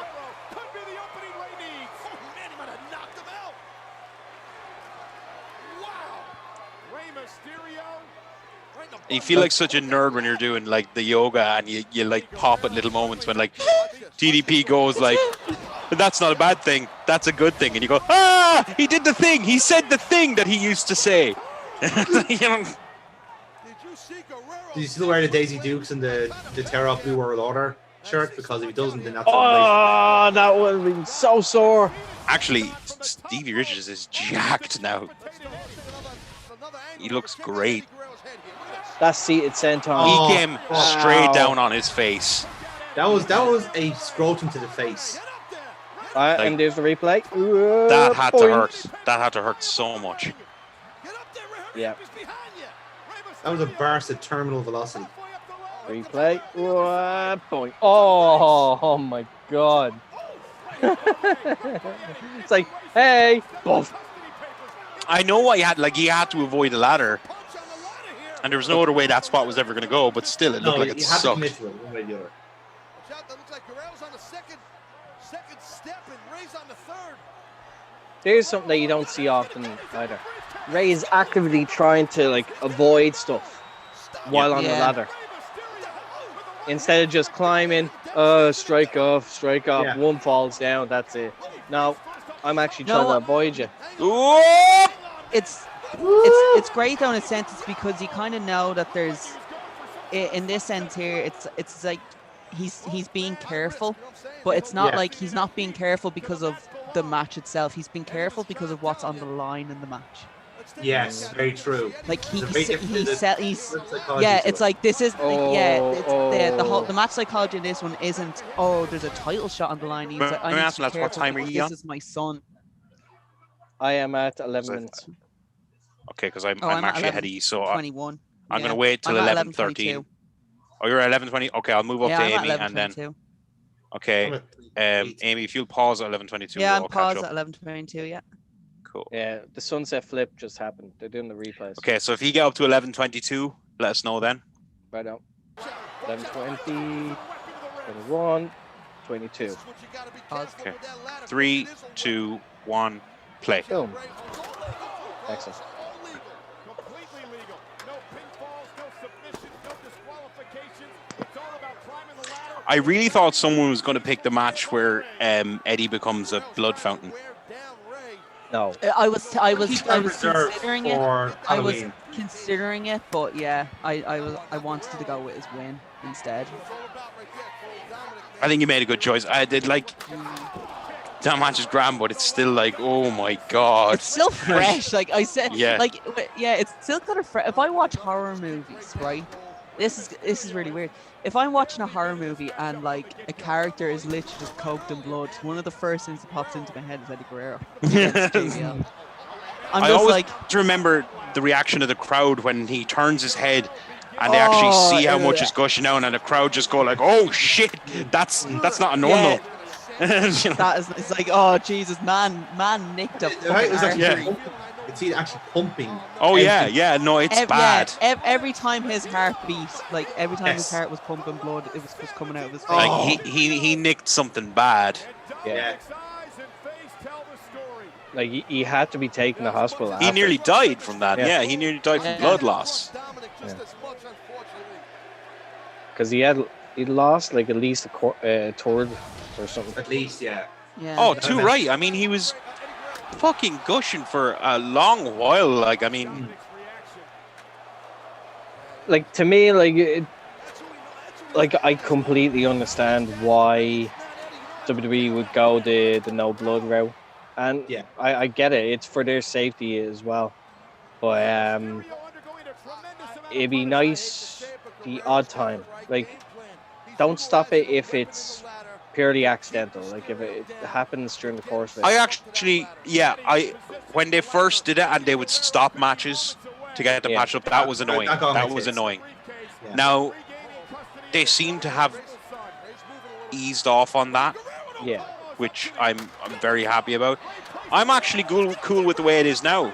You feel like such a nerd when you're doing like the yoga and you like pop at little moments when like DDP goes like, that's not a bad thing, that's a good thing, and you go, ah, he did the thing, he said the thing that he used to say. You know? Do you still wear the Daisy Dukes and the tear off New World Order shirt? Because if he doesn't, then that's that would have been so sore. Actually, Stevie Richards is jacked now. He looks great. That seated senton. He came straight down on his face. That was a scrotum to the face. Alright, and there's the replay. That had to hurt. That had to hurt so much. Yeah. That was a burst at terminal velocity. Replay. Point. Oh my god. It's like, hey, buff. I know what you had. Like, you had to avoid the ladder. And there was no other way that spot was ever going to go, but still, it looked like it sucked. To commit to it, one way or the other. Here's something that you don't see often either. Ray is actively trying to like avoid stuff while on the ladder. Instead of just climbing, strike off, one falls down, that's it. No, I'm actually trying to avoid you. It's great though in a sense. It's because you kind of know that there's in this sense here. It's like he's being careful, but it's not like he's not being careful because of the match itself. He's being careful because of what's on the line in the match. Yes, very true. Like he's it's like this is the match psychology in this one isn't there's a title shot on the line. He's like, what time are you on? This is my son. I am at 11 minutes. Okay, because I'm actually ahead of you, so 21. I'm going to wait till 11:13. Oh, you're at 11:20. Okay, I'll move up to Amy and then. Okay, Amy, if you'll pause at 11:22. Yeah, I'm paused at 11:22. Yeah. Cool. Yeah, the sunset flip just happened. They're doing the replays. Okay, so if you get up to 11:22, let us know then. Right now. 11:20, 21, 22. Okay. 3, 2, 1, play. Boom. Excellent. I really thought someone was going to pick the match where Eddie becomes a blood fountain. No. I was considering it. I was considering it, but yeah, I wanted to go with his win instead. I think you made a good choice. I did like that match is grand, but it's still like, oh my god. It's still fresh. Like I said, it's still kind of fresh. If I watch horror movies, right? This is really weird. If I'm watching a horror movie and like a character is literally just coked in blood, one of the first things that pops into my head is Eddie Guerrero. I always remember the reaction of the crowd when he turns his head and they actually see how much is gushing out, and the crowd just go like, "Oh shit, that's not a normal." Yeah. It's like, oh Jesus, man nicked up. It's actually pumping. Oh yeah, no, it's bad. Every time his heart beat, like every time his heart was pumping blood, it was just coming out of his face. Like he nicked something bad. Yeah. Like he had to be taken to hospital. He nearly died from that. Yeah, he nearly died from blood loss. Because he had he lost like at least a third or something. At least, yeah. Yeah. Oh, too right. I mean, he was fucking gushing for a long while. Like, I mean, like to me, like I completely understand why WWE would go the no blood route, and Yeah. I get it. It's for their safety as well, but it'd be nice the odd time. Like, don't stop it if it's purely accidental. Like if it happens during the course of it. I actually, when they first did it and they would stop matches to get the match up, that was annoying. That was annoying. Yeah. Now, they seem to have eased off on that. Yeah. Which I'm very happy about. I'm actually cool with the way it is now.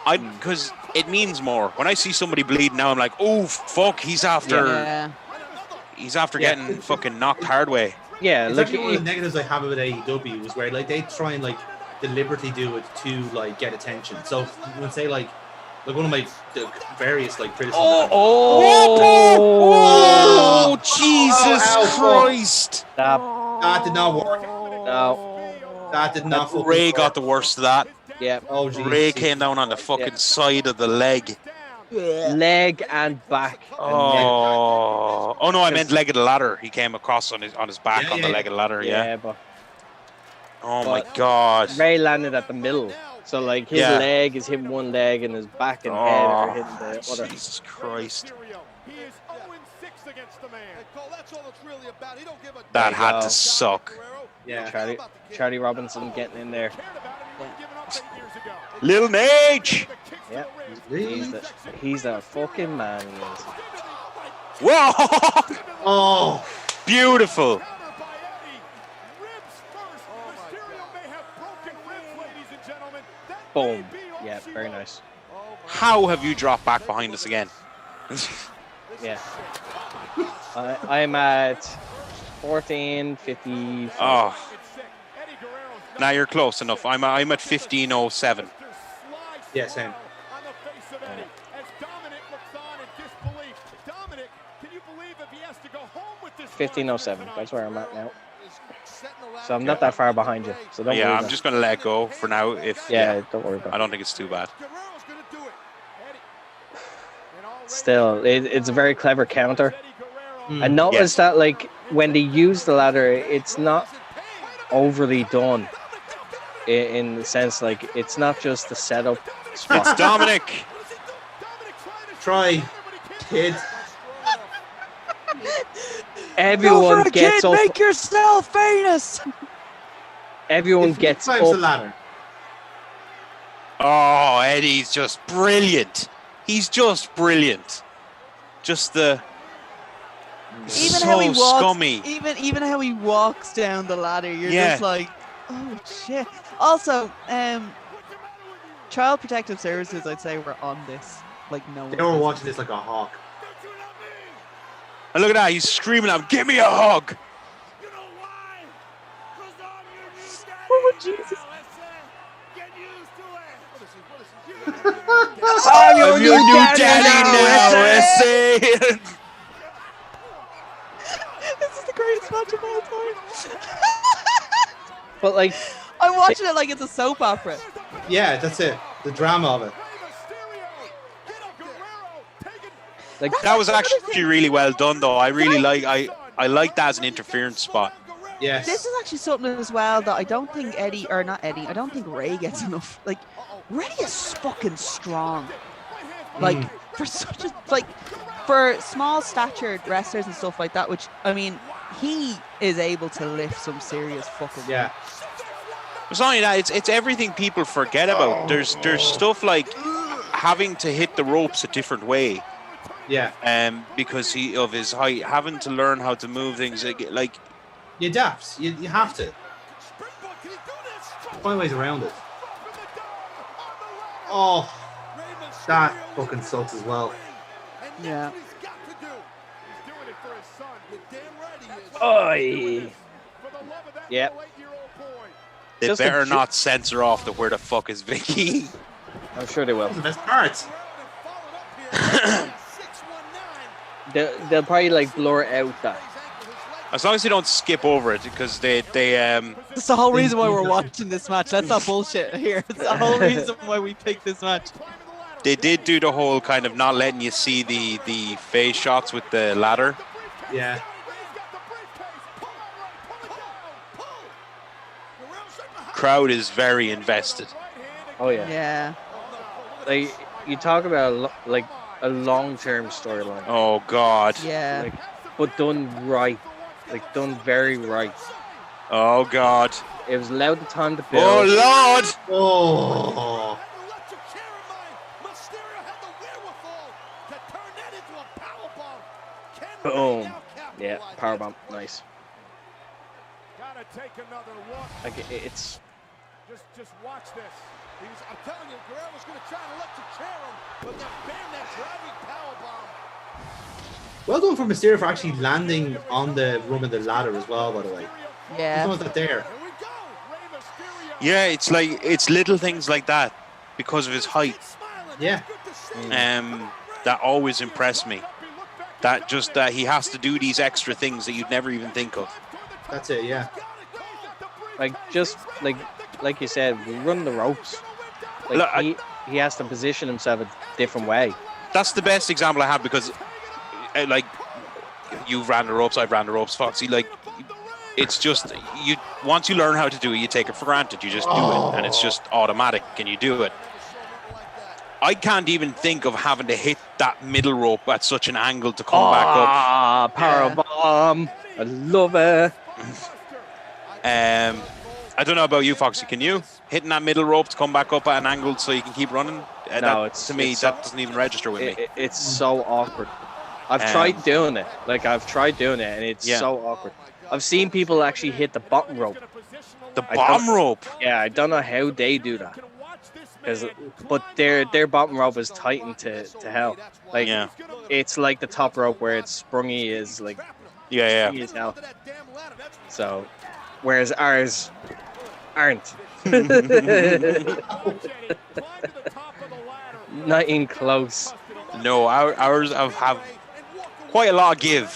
Because it means more. When I see somebody bleed now, I'm like, oh fuck, he's after getting fucking knocked hard way. Yeah, it's actually one of the negatives I have with AEW was where like they try and like deliberately do it to like get attention. So when say like one of my various like criticisms. Oh, Jesus Christ! That did not work. No, that did not. Ray got the worst of that. Yeah. Oh, geez. Ray came down on the fucking side of the leg. Leg and back. Oh no! I meant leg of the ladder. He came across on his back on the leg of the ladder. Yeah. But my God. Ray landed at the middle, so like his leg is hitting one leg, and his back and head are hitting the other. Jesus Christ! That had to suck. Yeah. Charlie Robinson getting in there. Lil Nate. Yeah. He's a fucking man. He is. Whoa! Oh, beautiful. Boom. Yeah, very nice. How have you dropped back behind us again? Yeah. I'm at 14:50. Oh. Now you're close enough. I'm at 15:07. Yeah, same. 15:07. That's where I'm at now. So I'm not that far behind you. So don't worry. I'm just gonna let it go for now. Don't worry about it. I don't think it's too bad. Still, it's a very clever counter. I noticed that like when they use the ladder, it's not overly done. In the sense, like it's not just the setup spot. It's Dominic. Try, kid. Everyone gets up. Make yourself famous. Everyone gets up. The ladder. Oh, Eddie's just brilliant. He's just brilliant. Just the even how he walks, scummy. Even how he walks down the ladder, you're just like, oh shit. Also, Child Protective Services, I'd say, were on this. Like no one. They were watching this like a hawk. And look at that, he's screaming out, "Give me a hug!" Oh Jesus! I'm your new daddy now, SA. This is the greatest match of all time. But like, I'm watching it like it's a soap opera. Yeah, that's it. The drama of it. Like that was actually really well done, though. I really I like that as an interference spot. Yes. This is actually something as well that I don't think I don't think Ray gets enough. Like, Ray is fucking strong. Like for such a for small statured wrestlers and stuff like that, which I mean, he is able to lift some serious fucking weight. It's not only that, it's everything people forget about. There's stuff like having to hit the ropes a different way. Yeah. Because of his height, having to learn how to move things like you adapt. You have to find ways around it. Oh, that fucking sucks as well. Yeah. Oh, yep. They Just better not censor off the "Where the fuck is Vicky?" I'm sure they will. That's the best part. they'll probably like blur out that. As long as they don't skip over it, because they That's the whole reason why we're watching this match. That's not bullshit here. It's the whole reason why we picked this match. they did do the whole kind of not letting you see the face shots with the ladder. Yeah. Crowd is very invested. Oh yeah. Yeah. Like you talk about a long-term storyline. Oh God. Yeah. Like, but done right. Like done very right. Oh God. It was allowed the time to build. Oh Lord. Oh. Boom. Yeah, powerbomb. Nice. Like it's. Just watch this. I'm telling you, Guerrero's going to try to electric chair him, but they'll ban that driving powerbomb. Well done for Mysterio for actually landing on the rung of the ladder as well, by the way. Yeah. He's not there. Yeah, it's like it's little things like that because of his height. Yeah. That always impressed me. That he has to do these extra things that you'd never even think of. That's it, yeah. Like just like you said, run the ropes. Like Look, he has to position himself a different way. That's the best example I have because, like, you've ran the ropes, I've ran the ropes, Foxy. Like, it's just once you learn how to do it, you take it for granted. You just do it, and it's just automatic, and you do it. I can't even think of having to hit that middle rope at such an angle to come back up. Ah, powerbomb! I love it. I don't know about you, Foxy. Can you hitting that middle rope to come back up at an angle so you can keep running? No, to me that doesn't even register with me. It's so awkward. I've tried doing it. And it's so awkward. I've seen people actually hit the bottom rope. The bottom rope? Yeah, I don't know how they do that. But their bottom rope is tightened to hell. Like it's like the top rope where it's sprungy is like sprungy as hell. So whereas ours aren't. Not even close. No, ours have quite a lot of give.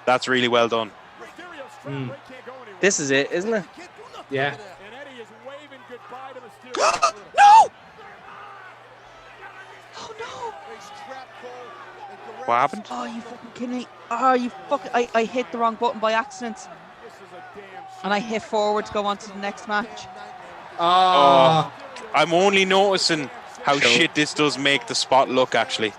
That's really well done. This is it, isn't it? Yeah. No! Oh no! What happened? Oh, you fucking kidding me? Oh, you fucking... I hit the wrong button by accident. And I hit forward to go on to the next match. Oh, I'm only noticing how shit this does make the spot look, actually.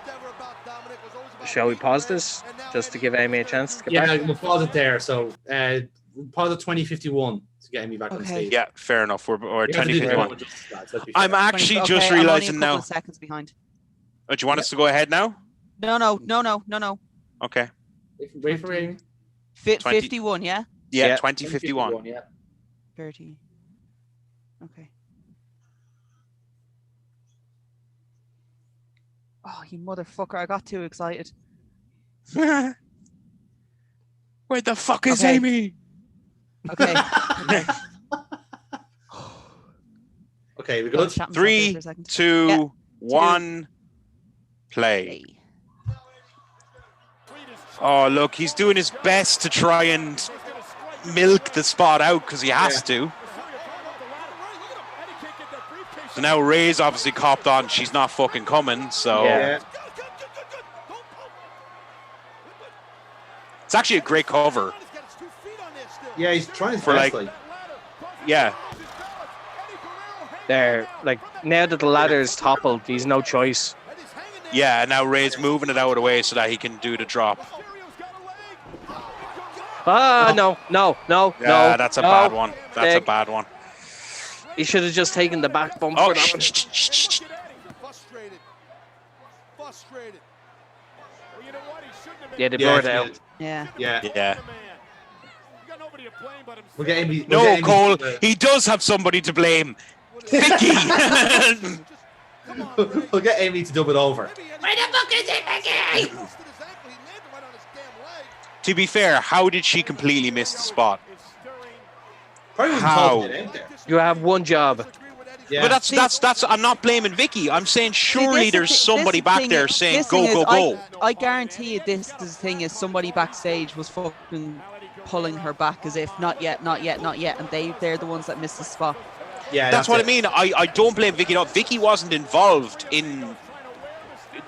Shall we pause this just to give Amy a chance to get back? Yeah, we'll pause it there. So, pause it 2051 to get Amy back on stage. Yeah, fair enough. We're 2051. I'm I'm actually just realizing now. I'm only a couple of seconds behind. Oh, do you want us to go ahead now? No. Okay. Wait for Amy. 51, yeah? Yeah, 2051. Yeah. 30. Okay. Oh, you motherfucker. I got too excited. Where the fuck is Amy? Okay. Okay, we good? 3, 2, 1, play. Oh, look, he's doing his best to try and milk the spot out because he has to. So now Ray's obviously copped on. She's not fucking coming, so. Yeah. It's actually a great cover. Yeah, he's trying for best, like. Yeah. There, like, now that the ladder is toppled, he's no choice. Yeah, and now Ray's moving it out of the way so that he can do the drop. Ah, no. Yeah, that's a bad one. That's a bad one. He should have just taken the back bump Oh, for that one. Yeah, they blurred it out. Yeah. We'll get Amy. No, Cole, he does have somebody to blame. Vicky! We'll get Amy to dub it over. Where the fuck is it, Vicky? To be fair, how did she completely miss the spot? Probably wasn't How? tossing it out there. You have one job. But that's. I'm not blaming Vicky. I'm saying surely there's somebody back there saying go. I guarantee you, this thing is somebody backstage was fucking pulling her back as if not yet, and they're the ones that missed the spot. Yeah, that's what I mean. I don't blame Vicky. No, Vicky wasn't involved in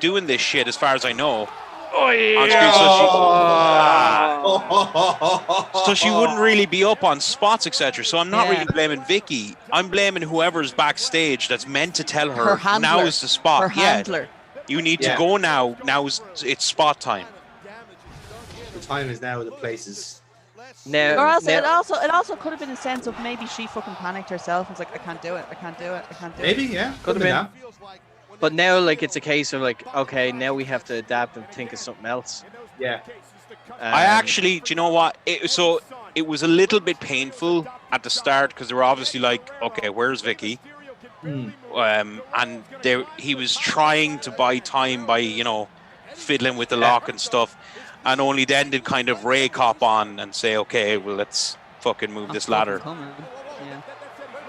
doing this shit, as far as I know. Oh yeah. So she wouldn't really be up on spots, etc. So I'm not really blaming Vicky. I'm blaming whoever's backstage that's meant to tell her now is the spot. Her handler. You need to go now. Now it's spot time. The time is now. The place is. Or else it also could have been a sense of maybe she fucking panicked herself. It's like, I can't do it. Maybe, yeah. Could have been. But now, like, it's a case of like, okay, now we have to adapt and think of something else. Yeah. I actually, do you know what? It was a little bit painful at the start because they were obviously like, okay, where's Vicky? And he was trying to buy time by, fiddling with the lock and stuff. And only then did kind of Ray cop on and say, okay, well, let's fucking move this ladder. Yeah.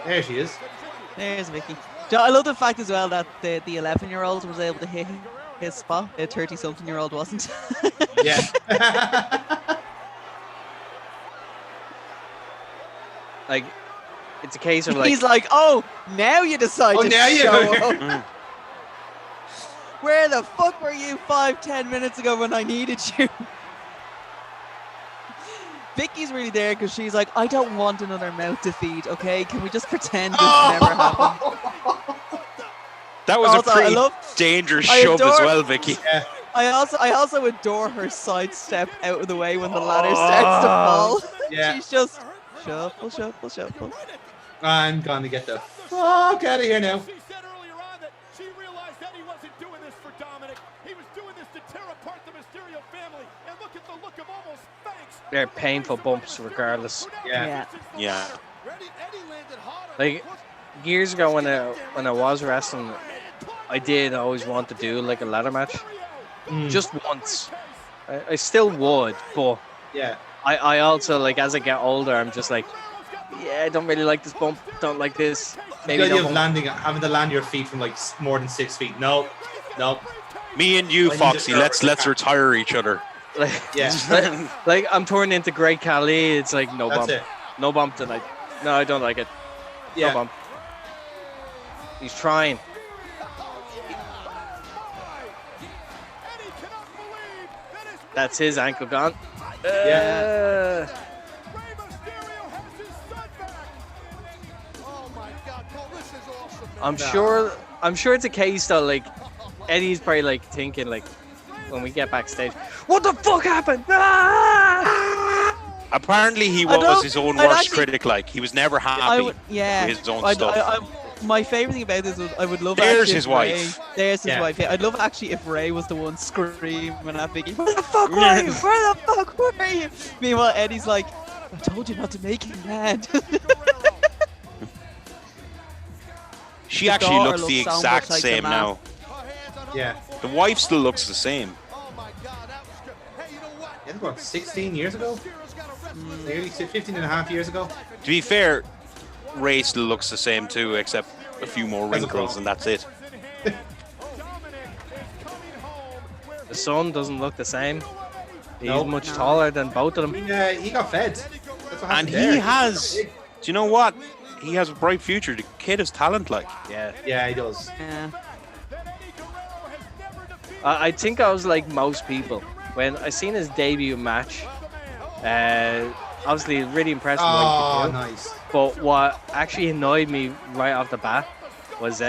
There she is. There's Vicky. I love the fact as well that the 11-year-old was able to hit his spot. The 30-something-year-old wasn't. Yeah. Like, it's a case of like... He's like, oh, now you decide to show up. Where the fuck were you 5-10 minutes ago when I needed you? Vicky's really there because she's like, I don't want another mouth to feed, okay? Can we just pretend this never happened? That was a pretty dangerous shove as well, Vicky. Yeah. I also adore her sidestep out of the way when the ladder starts to fall. Yeah. She's just shuffle. I'm gonna get the fuck out of here now. She said earlier on that she realized Eddie wasn't doing this for Dominic. He was doing this to tear apart the Mysterio family. And look at the look of almost thanks. They're painful bumps regardless. Yeah. Like, years ago when I was wrestling, I did always want to do like a ladder match. Just once. I still would, but yeah. I also, like, as I get older, I'm just like, yeah, I don't really like this bump. Don't like this. Maybe the idea of having to land your feet from like more than 6 feet. No. Me and you, Foxy, let's retire each other. Like, like I'm turning into Great Khali. It's like no bump. No bump tonight. No, I don't like it. Yeah. No bump. He's trying. That's his ankle gone. I'm sure it's a case though, like Eddie's probably like thinking like when we get backstage, what the fuck happened? Apparently he was his own worst critic. Like, he was never happy with his own stuff. My favorite thing about this was I would love. There's his wife. There's his wife. Yeah, I'd love actually if Ray was the one screaming at Vicky. Where the fuck were you? Where the fuck were you? Meanwhile, Eddie's like, I told you not to make him mad. She actually looks the exact same now. Yeah. The wife still looks the same. Yeah, what, 16 years ago? Nearly 15 and a half years ago? To be fair, Ray still looks the same too, except a few more wrinkles, and that's it. The son doesn't look the same. He's much taller than both of them. He got fed. And he has, do you know what? He has a bright future. The kid has talent, like. Yeah, he does. Yeah. I think I was like most people when I seen his debut match. Obviously, really impressed with what he could do. Nice. But what actually annoyed me right off the bat was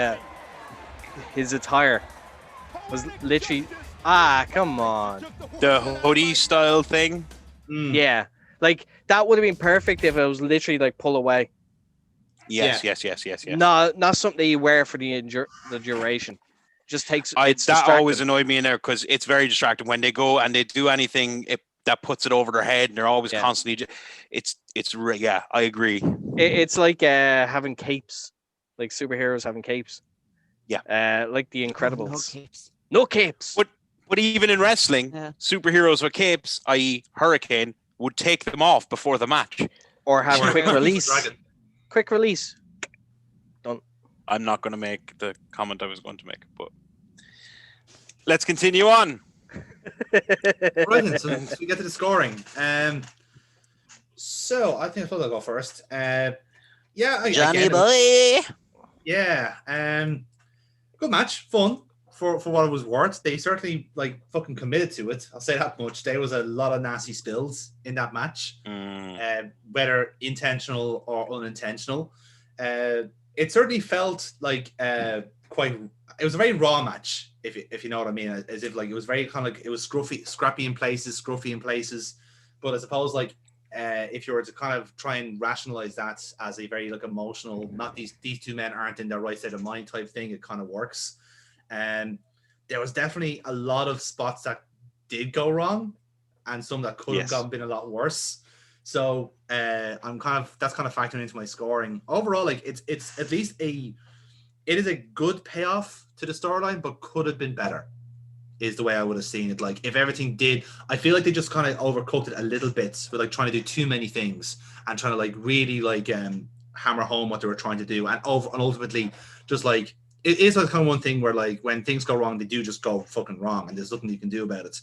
his attire was literally come on, the hoodie style thing. Yeah, like that would have been perfect if it was literally like pull away. Yes. Not something that you wear for the duration. Just takes. That always annoyed me in there because it's very distracting when they go and they do anything that puts it over their head, and they're always constantly. I agree. It's like having capes, like superheroes having capes. Yeah. Like the Incredibles. No capes. But even in wrestling, superheroes with capes, i.e., Hurricane, would take them off before the match, or have a quick release. Quick release. Done. I'm not going to make the comment I was going to make, but let's continue on. Right then, so we get to the scoring. So I think I'll go first. Johnny boy. Yeah. Good match, fun for what it was worth. They certainly fucking committed to it. I'll say that much. There was a lot of nasty spills in that match, whether intentional or unintentional. It certainly felt like it was a very raw match, if you know what I mean. As if it was very kind of it was scrappy in places. But I suppose if you were to kind of try and rationalize that as a very emotional, not these two men aren't in their right state of mind type thing, it kind of works. And there was definitely a lot of spots that did go wrong, and some that could have been a lot worse. So that's kind of factoring into my scoring. Overall, it's at least it is a good payoff to the storyline, but could have been better, is the way I would have seen it. If everything did, I feel like they just kind of overcooked it a little bit with trying to do too many things and trying to really hammer home what they were trying to do, and ultimately just it is kind of one thing where when things go wrong, they do just go fucking wrong, and there's nothing you can do about it.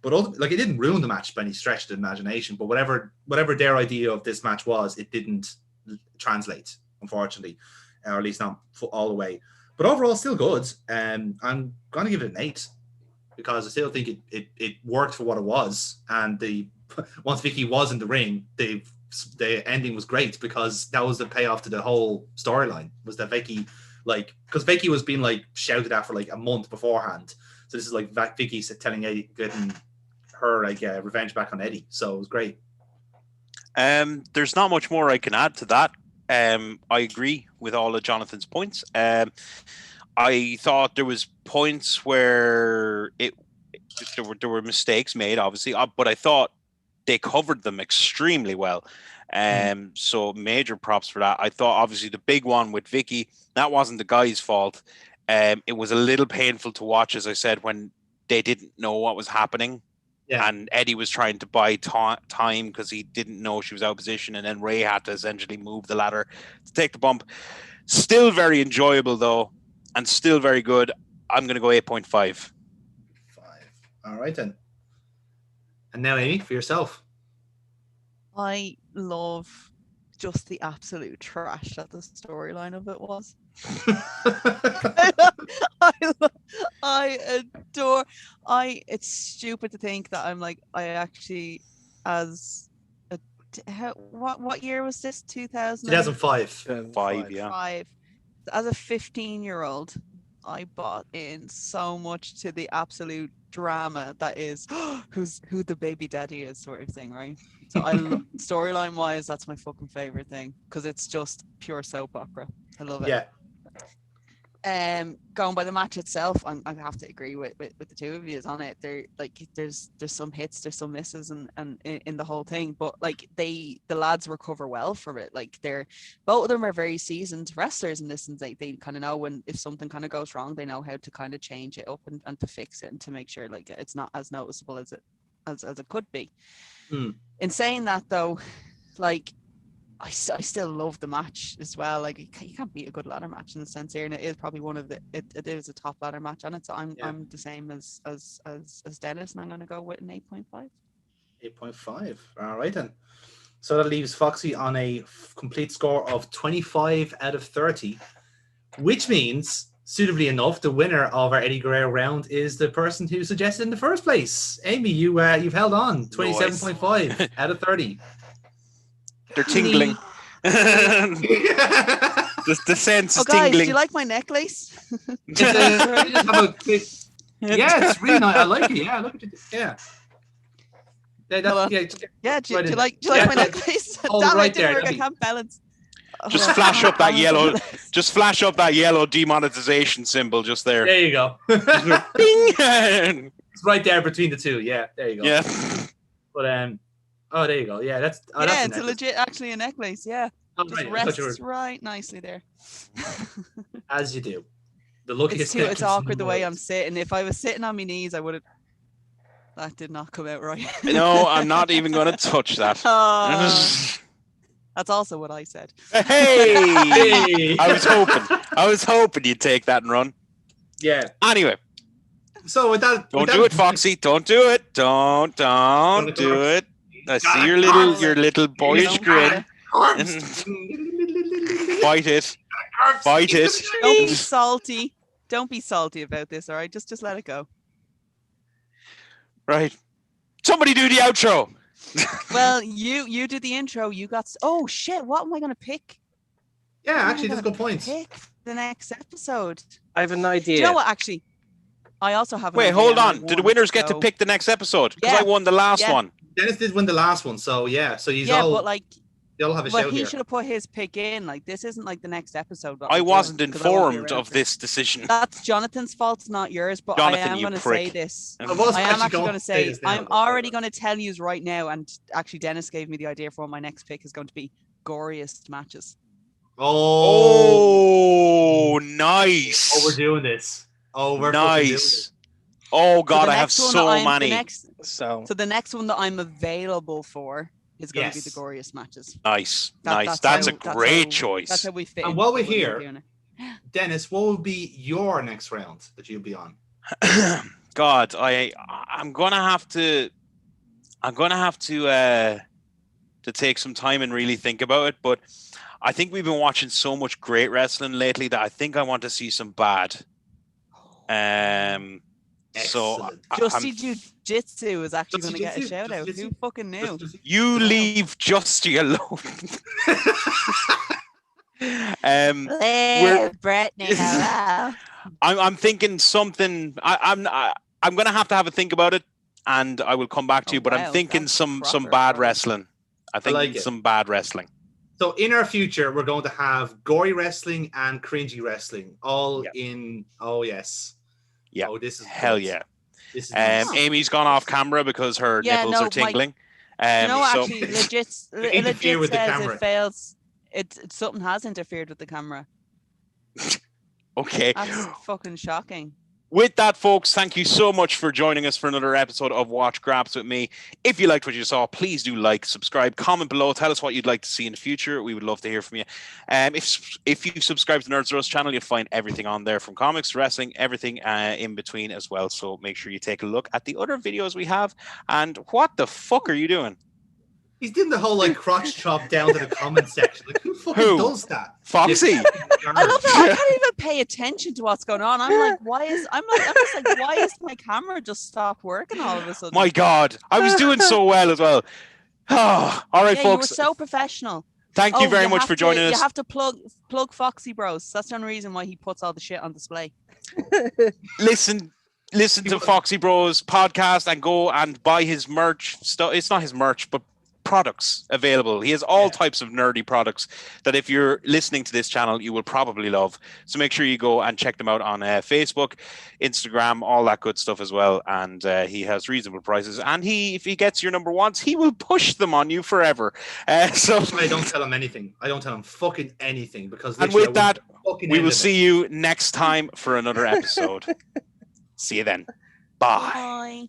But it didn't ruin the match by any stretch of the imagination. But whatever their idea of this match was, it didn't translate, unfortunately, or at least not all the way. But overall, still good. I'm going to give it an 8 because I still think it worked for what it was. And once Vicky was in the ring, the ending was great because that was the payoff to the whole storyline. Was that Vicky, because Vicky was being shouted at for a month beforehand. So this is Vicky telling Eddie, getting her revenge back on Eddie. So it was great. There's not much more I can add to that. I agree with all of Jonathan's points. I thought there was points where there were mistakes made, obviously, but I thought they covered them extremely well. So major props for that. I thought obviously the big one with Vicky, that wasn't the guy's fault. It was a little painful to watch, as I said, when they didn't know what was happening. Yeah. And Eddie was trying to buy time because he didn't know she was out of position, and then Ray had to essentially move the ladder to take the bump. Still very enjoyable, though, and still very good. I'm going to go 8.5. 5. All right, then. And now, Amy, for yourself. I love just the absolute trash that the storyline of it was. I adore. It's stupid to think that I'm I actually, what year was this? 2005. 5, yeah. 5. As a 15-year-old, I bought in so much to the absolute drama that is who the baby daddy is, sort of thing, right? So storyline wise, that's my fucking favorite thing because it's just pure soap opera. I love it. Yeah. Going by the match itself, I have to agree with the two of you on it. There, there's some hits, there's some misses, and in the whole thing. But the lads recover well from it. Both of them are very seasoned wrestlers in this, and they kind of know if something kind of goes wrong, they know how to kind of change it up and to fix it and to make sure it's not as noticeable as it could be. In saying that, though, I still love the match as well. You can't beat a good ladder match in the sense here, and it is probably one of it is a top ladder match on it. So I'm the same as Dennis, and I'm going to go with an 8.5. 8.5. All right then. So that leaves Foxy on a complete score of 25 out of 30, which means, suitably enough, the winner of our Eddie Guerrero round is the person who suggested in the first place. Amy, you've held on. 27.5 out of 30. They're tingling. The sense is guys, tingling. do you like my necklace? Yeah, it's really nice. I like it. Yeah, look at it. Yeah. Do you like my necklace? Damn, right it didn't there. work. I can't balance. Just flash up that yellow. Just flash up that yellow demonetization symbol just there. There you go. Bing! It's right there between the two. Yeah, there you go. Yeah. But oh, there you go. Yeah, that's it's legit actually a necklace. Yeah, just rests right nicely there. As you do. The luckiest. It's awkward the way I'm sitting. If I was sitting on my knees, I would have. That did not come out right. No, I'm not even going to touch that. That's also what I said. Hey! I was hoping you'd take that and run. Yeah. Anyway. So with that, don't do it, Foxy. Don't do it. Don't do it. I see your little boyish grin. Fight it. Fight it. Don't be salty. Don't be salty about this, all right? Just let it go. Right. Somebody do the outro. Well, you did the intro. You got. Oh shit! What am I gonna pick? Yeah, actually, that's a good point. Pick the next episode. I have an idea. Do you know what? Actually, I also have. Wait, hold on. Do the winners get to pick the next episode? Because I won the last one. Dennis did win the last one, so yeah. So you all. But like. They'll have a show he here. should have put his pick in. Like, this isn't like the next episode. I wasn't informed of this decision. That's Jonathan's fault, not yours. But Jonathan, I am going to say this. I am actually going to say, I'm already going to tell you right now. And actually, Dennis gave me the idea for what my next pick is going to be: goriest matches. Oh, nice. Oh, we're doing this. Oh, we're nice. Oh God, I have so many. So the next one that I'm available for is going to be the goriest matches. Nice. That's a great choice. That's how we fit. And while we're here, Dennis, what would be your next round that you'll be on? God, I'm gonna have to take some time and really think about it. But I think we've been watching so much great wrestling lately that I think I want to see some bad. So Justy Jiu-Jitsu is actually going to get a shout out. Who fucking knew? You leave Justy alone. Brittany, hello. I'm thinking something. I'm going to have a think about it, and I will come back to you. But I'm thinking some bad wrestling. I think some bad wrestling. So in our future, we're going to have gory wrestling and cringy wrestling all in. Oh yes. Yeah. Oh, this is hell nice. yeah. This is nice. Amy's gone off camera because her nipples are tingling. Actually, legit with the camera. It fails. Something has interfered with the camera. Okay. That's fucking shocking. With that, folks, thank you so much for joining us for another episode of Watch Graps with me. If you liked what you saw, please do like, subscribe, comment below. Tell us what you'd like to see in the future. We would love to hear from you. If you subscribe to Nerds Roast channel, you'll find everything on there from comics to wrestling, everything in between as well. So make sure you take a look at the other videos we have. And what the fuck are you doing? He's doing the whole crotch chop down to the comment section. Like who fucking does that? Foxy. I love that. I can't even pay attention to what's going on. I'm just like, why is my camera just stopped working all of a sudden? My God, I was doing so well as well. Oh, all right, folks. You were so professional. Thank you very much for joining us. You have to plug Foxy Bros. That's the only reason why he puts all the shit on display. Listen to Foxy Bros podcast and go and buy his merch stuff. It's not his merch, but products available. He has all types of nerdy products that if you're listening to this channel, you will probably love. So make sure you go and check them out on Facebook, Instagram, all that good stuff as well. And he has reasonable prices. And if he gets your number ones, he will push them on you forever. So I don't tell him anything. I don't tell him fucking anything because. And with that, we will see you next time for another episode. See you then. Bye.